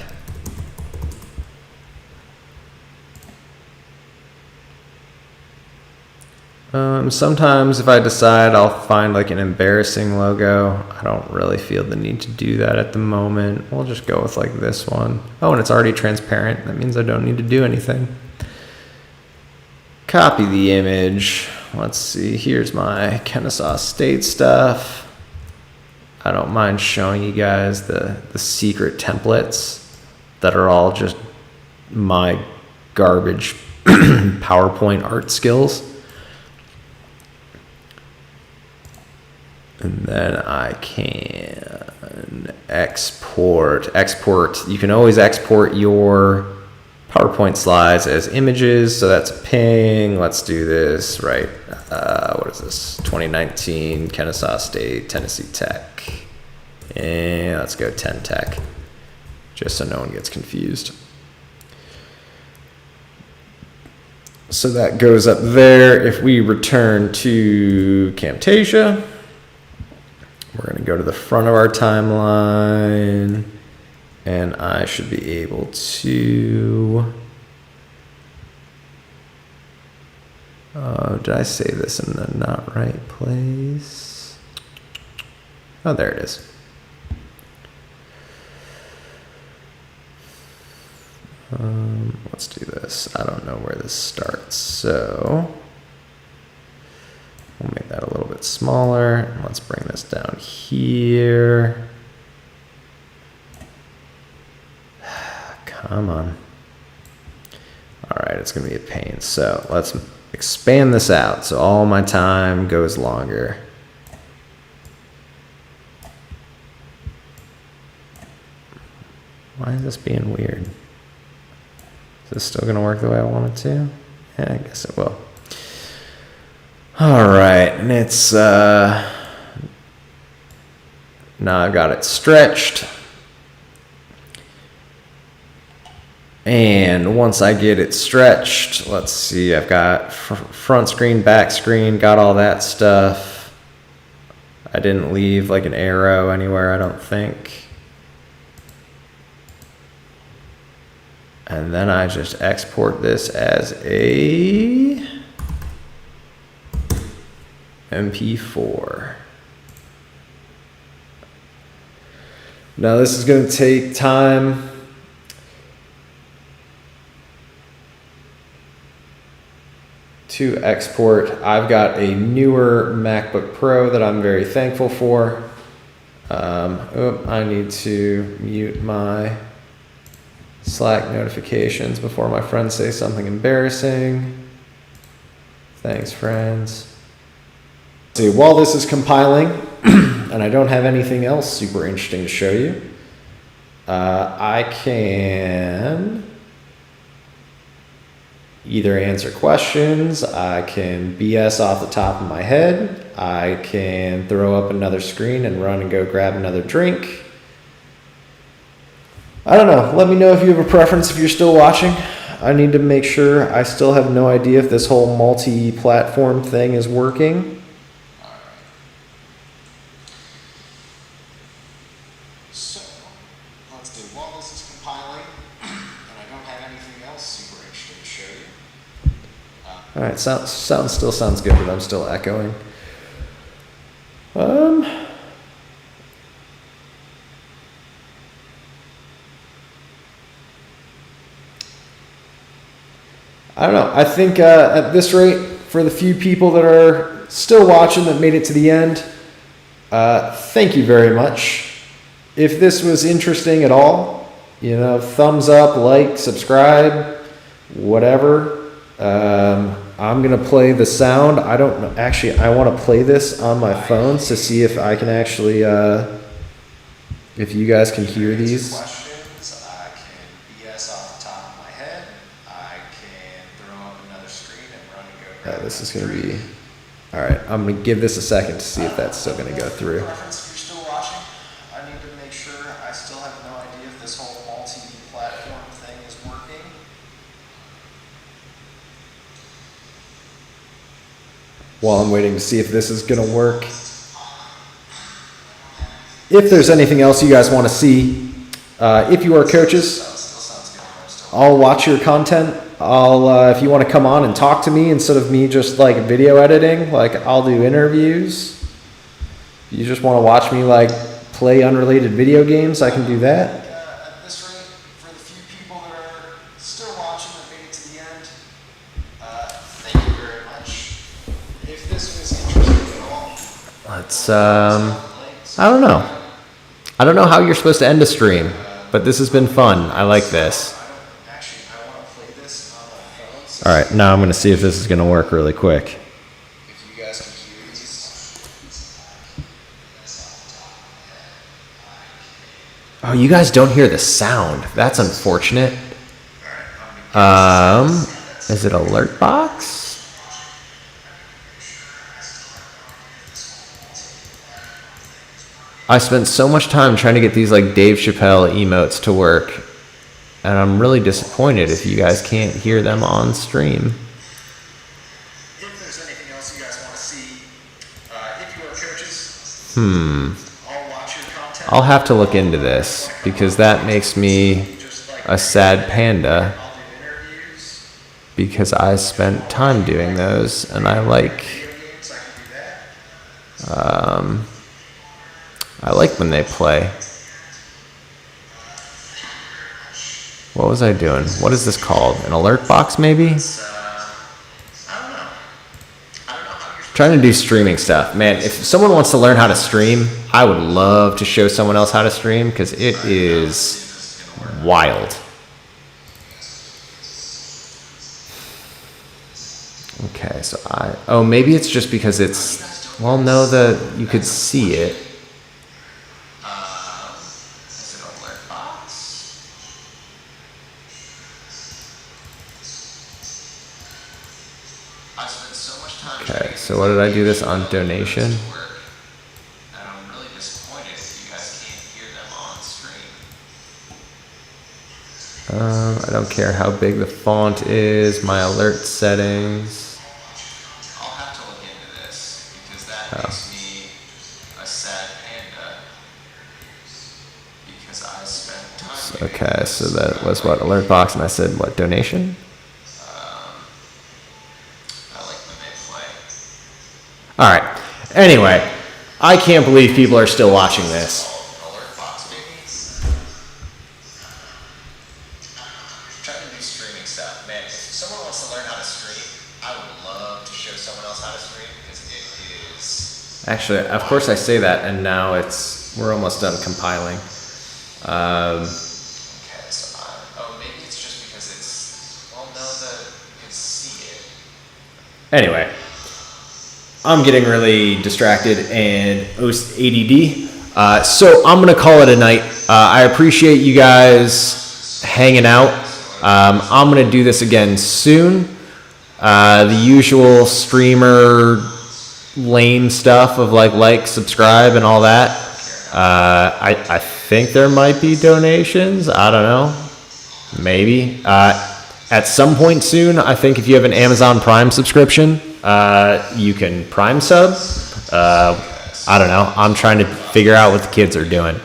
Sometimes if I decide, I'll find like an embarrassing logo. I don't really feel the need to do that at the moment. We'll just go with like this one. Oh, and it's already transparent. That means I don't need to do anything. Copy the image. Let's see, here's my Kennesaw State stuff. I don't mind showing you guys the secret templates that are all just my garbage PowerPoint art skills. And then I can export. You can always export your PowerPoint slides as images. So that's a ping. Let's do this, right? What is this? 2019 Kennesaw State, Tennessee Tech. And let's go Tenn Tech, just so no one gets confused. So that goes up there. If we return to Camtasia, we're going to go to the front of our timeline, and I should be able to, did I say this in the not right place? Oh, there it is. Let's do this. I don't know where this starts, so we'll make that a little bit smaller. Let's bring this down here. Come on. All right, it's gonna be a pain. So let's expand this out so all my time goes longer. Why is this being weird? Is this still gonna work the way I want it to? Yeah, I guess it will. All right, and it's, now I've got it stretched. And once I get it stretched, let's see, I've got front screen, back screen, got all that stuff. I didn't leave like an arrow anywhere, I don't think. And then I just export this as a MP4. Now this is going to take time. To export. I've got a newer MacBook Pro that I'm very thankful for. I need to mute my Slack notifications before my friends say something embarrassing. Thanks, friends. See, while this is compiling, and I don't have anything else super interesting to show you, I can either answer questions, I can BS off the top of my head, I can throw up another screen and run and go grab another drink. I don't know. Let me know if you have a preference if you're still watching. I need to make sure. I still have no idea if this whole multi-platform thing is working. So, let's see. While this is compiling, and I don't have anything else super interesting to show you. All right, still sounds good, but I'm still echoing. I don't know. I think at this rate, for the few people that are still watching that made it to the end, thank you very much. If this was interesting at all, you know, thumbs up, like, subscribe, whatever. I'm going to play the sound. I don't know. Actually, I want to play this on my phone to see if I can actually, if you guys can hear these. This is going to be, all right, I'm going to give this a second to see if that's still going to go through. If you're still watching, I need to while I'm waiting to see if this is going to work. If there's anything else you guys want to see, if you are coaches, I'll watch your content. If you want to come on and talk to me instead of me just like video editing, like I'll do interviews. If you just want to watch me like play unrelated video games, I can do that. At this rate, for the few people that are still watching and made it to the end, thank you very much. If this was interesting at all, Let's, I don't know. I don't know how you're supposed to end a stream, but this has been fun. I like this. actually, I want to play this on my phone. So All right, now I'm going to see if this is going to work really quick. if you guys can hear these, Oh, you guys don't hear the sound. That's unfortunate. Is it alert box? I spent so much time trying to get these like Dave Chappelle emotes to work, and I'm really disappointed if you guys can't hear them on stream. if there's anything else you guys want to see, if you are coaches, I'll watch your content. I'll have to look into this because that makes me a sad panda I'll do interviews, because I spent time doing those and I like video games, I can do that. I like when they play. What was I doing? What is this called? An alert box maybe? I don't know. I don't know how you're Trying to do streaming stuff. Man, if someone wants to learn how to stream, I would love to show someone else how to stream because it is wild. Okay, so maybe it's just because it's, well, no, you could see it. Is it an alert box? I spent so much time Okay, so what did I do this on donation? work, and I'm really disappointed if you guys can't hear them on stream. I don't care how big the font is, my alert settings. I'll have to look into this because that makes me a sad panda because I spent time doing Okay, so that was what, alert box, and I said what, donation? I like when they play. All right. Anyway, I can't believe people are still watching this. Alert box maybe? Trying to do streaming stuff. Man, if someone wants to learn how to stream, I would love to show someone else how to stream because it is. Actually, of course I say that, and now we're almost done compiling. Okay, so maybe it's just because it's. Well, no, you can see it. Anyway, I'm getting really distracted and ADD. So I'm going to call it a night. I appreciate you guys hanging out. I'm going to do this again soon. The usual streamer lame stuff of like, subscribe, and all that. I think there might be donations. I don't know. Maybe. At some point soon, I think if you have an Amazon Prime subscription, you can Prime sub. I don't know. I'm trying to figure out what the kids are doing.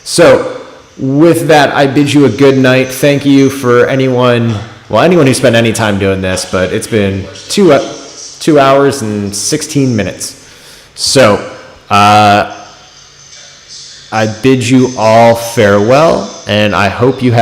So with that, I bid you a good night. Thank you for anyone who spent any time doing this, but it's been 2 hours and 16 minutes. So I bid you all farewell, and I hope you have